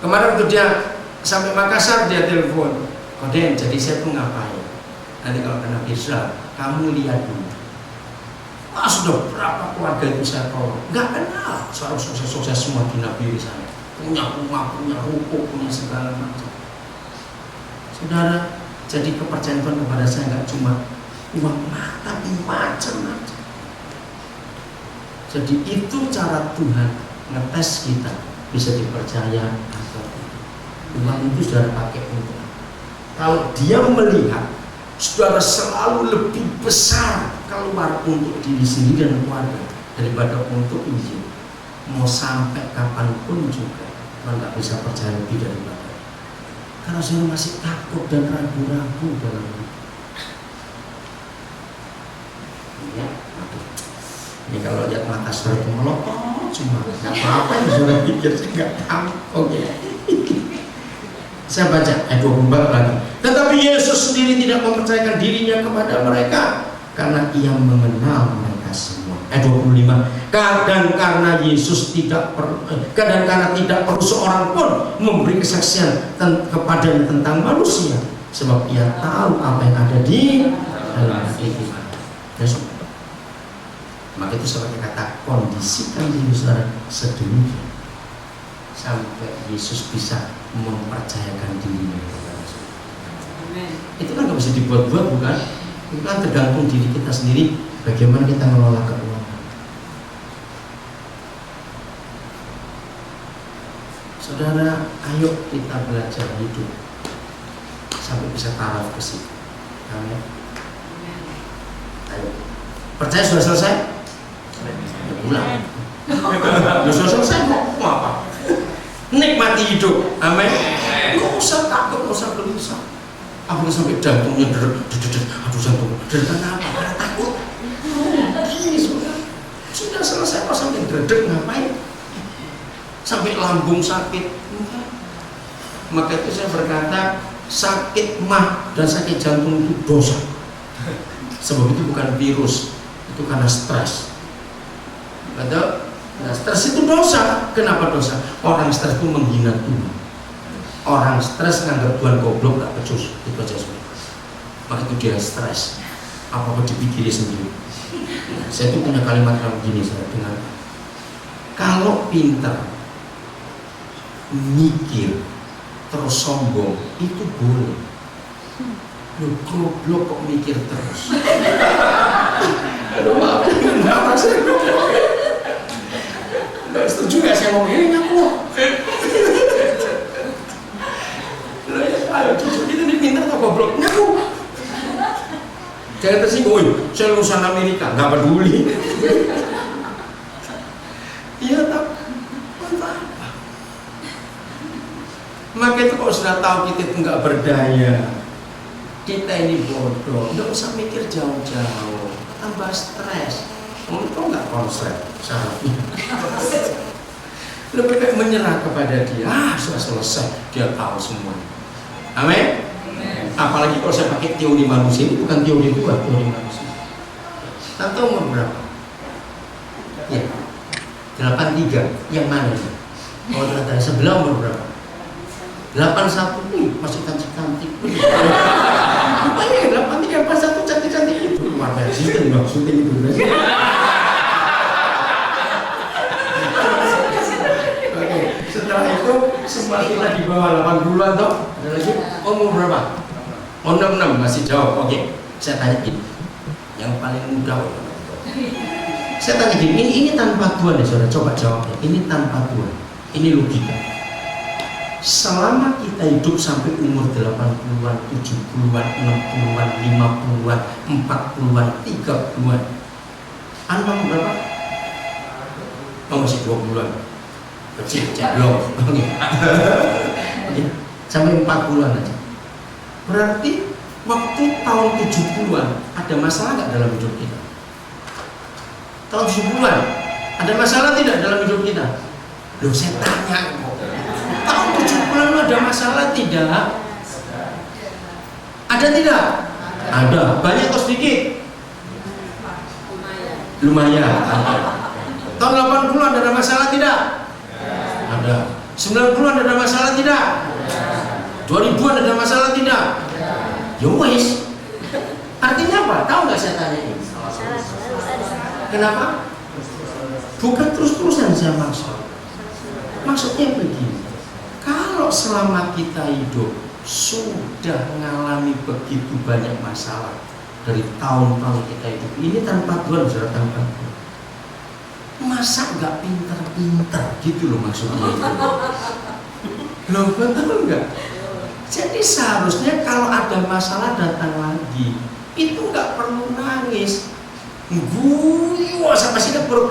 Kemarin waktu dia sampai Makassar dia telepon, Koden, jadi saya tuh ngapain? Nanti kalau kena Israel, kamu lihat dulu. Sudah berapa keluarga itu saya tolong? Nggak kenal, seorang sukses semua di Nabi di sana. Punya rumah, punya ruko, punya segala macam. Saudara, jadi kepercayaan Tuhan kepada saya nggak cuma uang mata, tapi macam-macam. Jadi itu cara Tuhan ngetes kita bisa dipercaya atau tidak. Uang itu saudara pakai untuk apa? Kalau dia melihat saudara selalu lebih besar keluar untuk diri sendiri dan keluarga daripada untuk Injil, mau sampai kapanpun juga Tuhan nggak bisa percaya lebih daripada. Karena saudara masih takut dan ragu-ragu dalam hidup. Ya, ini kalau lihat mata saudara itu melotot cuma nggak apa-apa yang saudara pikir, saya nggak tahu. Oke. Saya baca ayat 24 lagi. Tetapi Yesus sendiri tidak mempercayakan dirinya kepada mereka karena ia mengenal mereka semua. Ayat 25. Dan karena Yesus tidak perlu seorang pun memberi kesaksian kepadanya tentang manusia, sebab ia tahu apa yang ada di dalam hati kita. Maka itu sebagai kata kondisikan diri saudara sedemikian sampai Yesus bisa mempercayakan dirinya kepada saudara. Itu kan nggak bisa dibuat-buat, bukan? Itu kan tergantung diri kita sendiri, bagaimana kita mengelola keuangan. Saudara, ayo kita belajar hidup sampai bisa taraf ke situ. Amin. Ayo. Percaya sudah selesai? Pulang. Sudah selesai mau apa? Nikmati hidup. Amin. Nggak usah takut, nggak usah gelisah. Aku sampai jantungnya aduh jantung. Kenapa? Karena takut. Sudah selesai kok sampai dredeg, ngapain? Sampai lambung sakit. Maka itu saya berkata, sakit mah dan sakit jantung itu dosa. Sebab itu bukan virus, itu karena stres. Betul? Nah, stres itu dosa. Kenapa dosa? Orang stres itu menghina Tuhan. Orang stres nganggap Tuhan goblok, gak becus. Itu aja semua. Maka itu dia stres. Apa-apa dipikirin sendiri. Saya itu punya kalimat yang begini, saya dengar. Kalau pintar mikir terus sombong itu boleh. Lu goblok kok mikir terus. Aduh, maaf, nggak merasa goblok. Nggak setuju nggak saya ngomong ini ngaku. Ayo jujur itu nih, pintar atau goblok? Ngaku. Jangan tersinggung. Saya lulusan Amerika, nggak peduli. Iya tak. Maka itu kalau sudah tahu kita itu nggak berdaya, kita ini bodoh, nggak usah mikir jauh-jauh, tambah stres. Untung nggak konslet syaratnya. Lebih baik menyerah kepada dia. Sudah selesai, dia tahu semua. Amin. Apalagi kalau saya pakai teori manusia, ini bukan teori Tuhan, teori manusia. Tahu umur berapa? Ya, 83. Yang mana ini? Kalau dari sebelah umur berapa? 81, masih cantik-cantik. Apa ya? 83, 81 cantik-cantik itu. Luar biasa, syuting bang, syuting itu. Oke, setelah itu semua kita di bawah 80-an toh. Ada lagi? Umur berapa? 66, masih jauh. Oke, saya tanya gini. Yang paling muda. Saya tanya gini, ini tanpa Tuhan ya saudara, coba jawabnya. Ini tanpa Tuhan. Ini logika. selama kita hidup sampai umur 80-an, 70-an, 60-an, 50-an, 40-an, 30-an, Anda mau berapa? Oh, masih 20-an. Kecil, ceblok. Sampai 40-an aja. Berarti waktu tahun 70-an ada masalah nggak dalam hidup kita? Tahun 70-an ada masalah tidak dalam hidup kita? Loh, saya tanya kok. Tahun 70-an ada masalah tidak? Ada tidak? Ada. Banyak atau sedikit? Lumayan. Tahun 80-an ada masalah tidak? Ada. 90-an ada masalah tidak? 2000-an ada masalah tidak? Ya wes. Artinya apa? Tahu nggak saya tanya ini? Kenapa? Bukan terus-terusan saya maksud. Maksudnya begini. Kalau selama kita hidup sudah mengalami begitu banyak masalah dari tahun-tahun kita hidup ini tanpa Tuhan, sudah tanpa Tuhan, masa nggak pinter-pinter gitu loh maksudnya itu. Loh, betul nggak? Jadi seharusnya kalau ada masalah datang lagi itu nggak perlu nangis. Gue sampai sini perlu,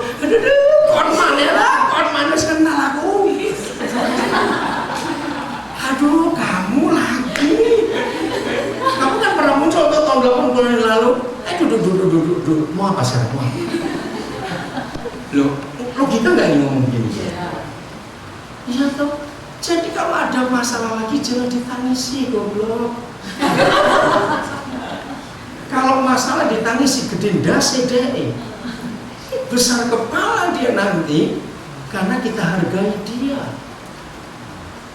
kon mana kenal aku. Aduh, kamu lagi. Kamu kan pernah muncul tahun 80 yang lalu. Duduk. Mau apa sekarang? Lo kita nggak ini ngomong gini? Iya toh. Jadi kalau ada masalah lagi jangan ditangisi, goblok. Kalau masalah ditangisi gede ndase deh. Besar kepala dia nanti karena kita hargai dia.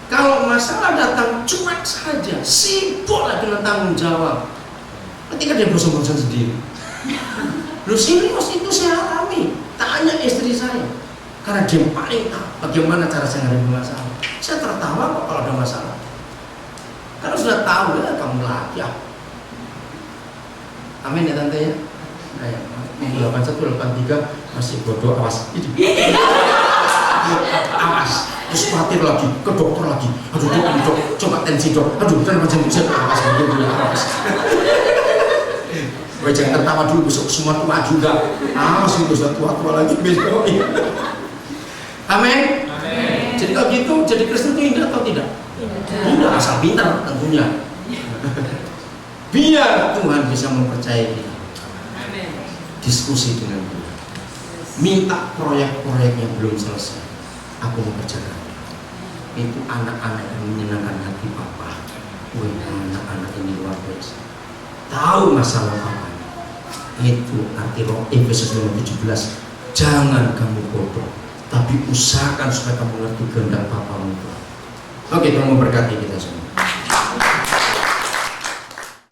Kalau masalah datang cuek saja, sibuk lagi dengan tanggung jawab. Ketika dia bosan-bosan sendiri. Lu serius itu saya alami. Tanya istri saya. Karena dia paling tahu bagaimana cara saya menghadapi masalah. Saya tertawa kok kalau ada masalah. Karena sudah tahu ya kamu lagi ya. Amin ya tante ya. Nah, ya. 81, 83 masih bodoh, awas. Awas. Terus khawatir lagi, ke dokter lagi. Aduh dok, coba tensi dok. Aduh kenapa jantung saya awas begini, awas. Gue jangan tertawa dulu, besok semua tua juga. Awas itu sudah tua-tua lagi besok. Amin. Jadi kalau gitu, jadi Kristen itu indah atau tidak? Indah, asal pintar tentunya. Biar Tuhan bisa mempercayai kita. Diskusi dengan dia. Minta proyek-proyek yang belum selesai. Aku mengerjakan. Itu anak-anak yang menyenangkan hati Papa. Wih, anak-anak ini luar biasa. Tahu masalah Papa. Itu arti roh Efesus 5:17. Jangan kamu bodoh, tapi usahakan supaya kamu mengerti kehendak Papamu. Oke, Tuhan memberkati kita semua.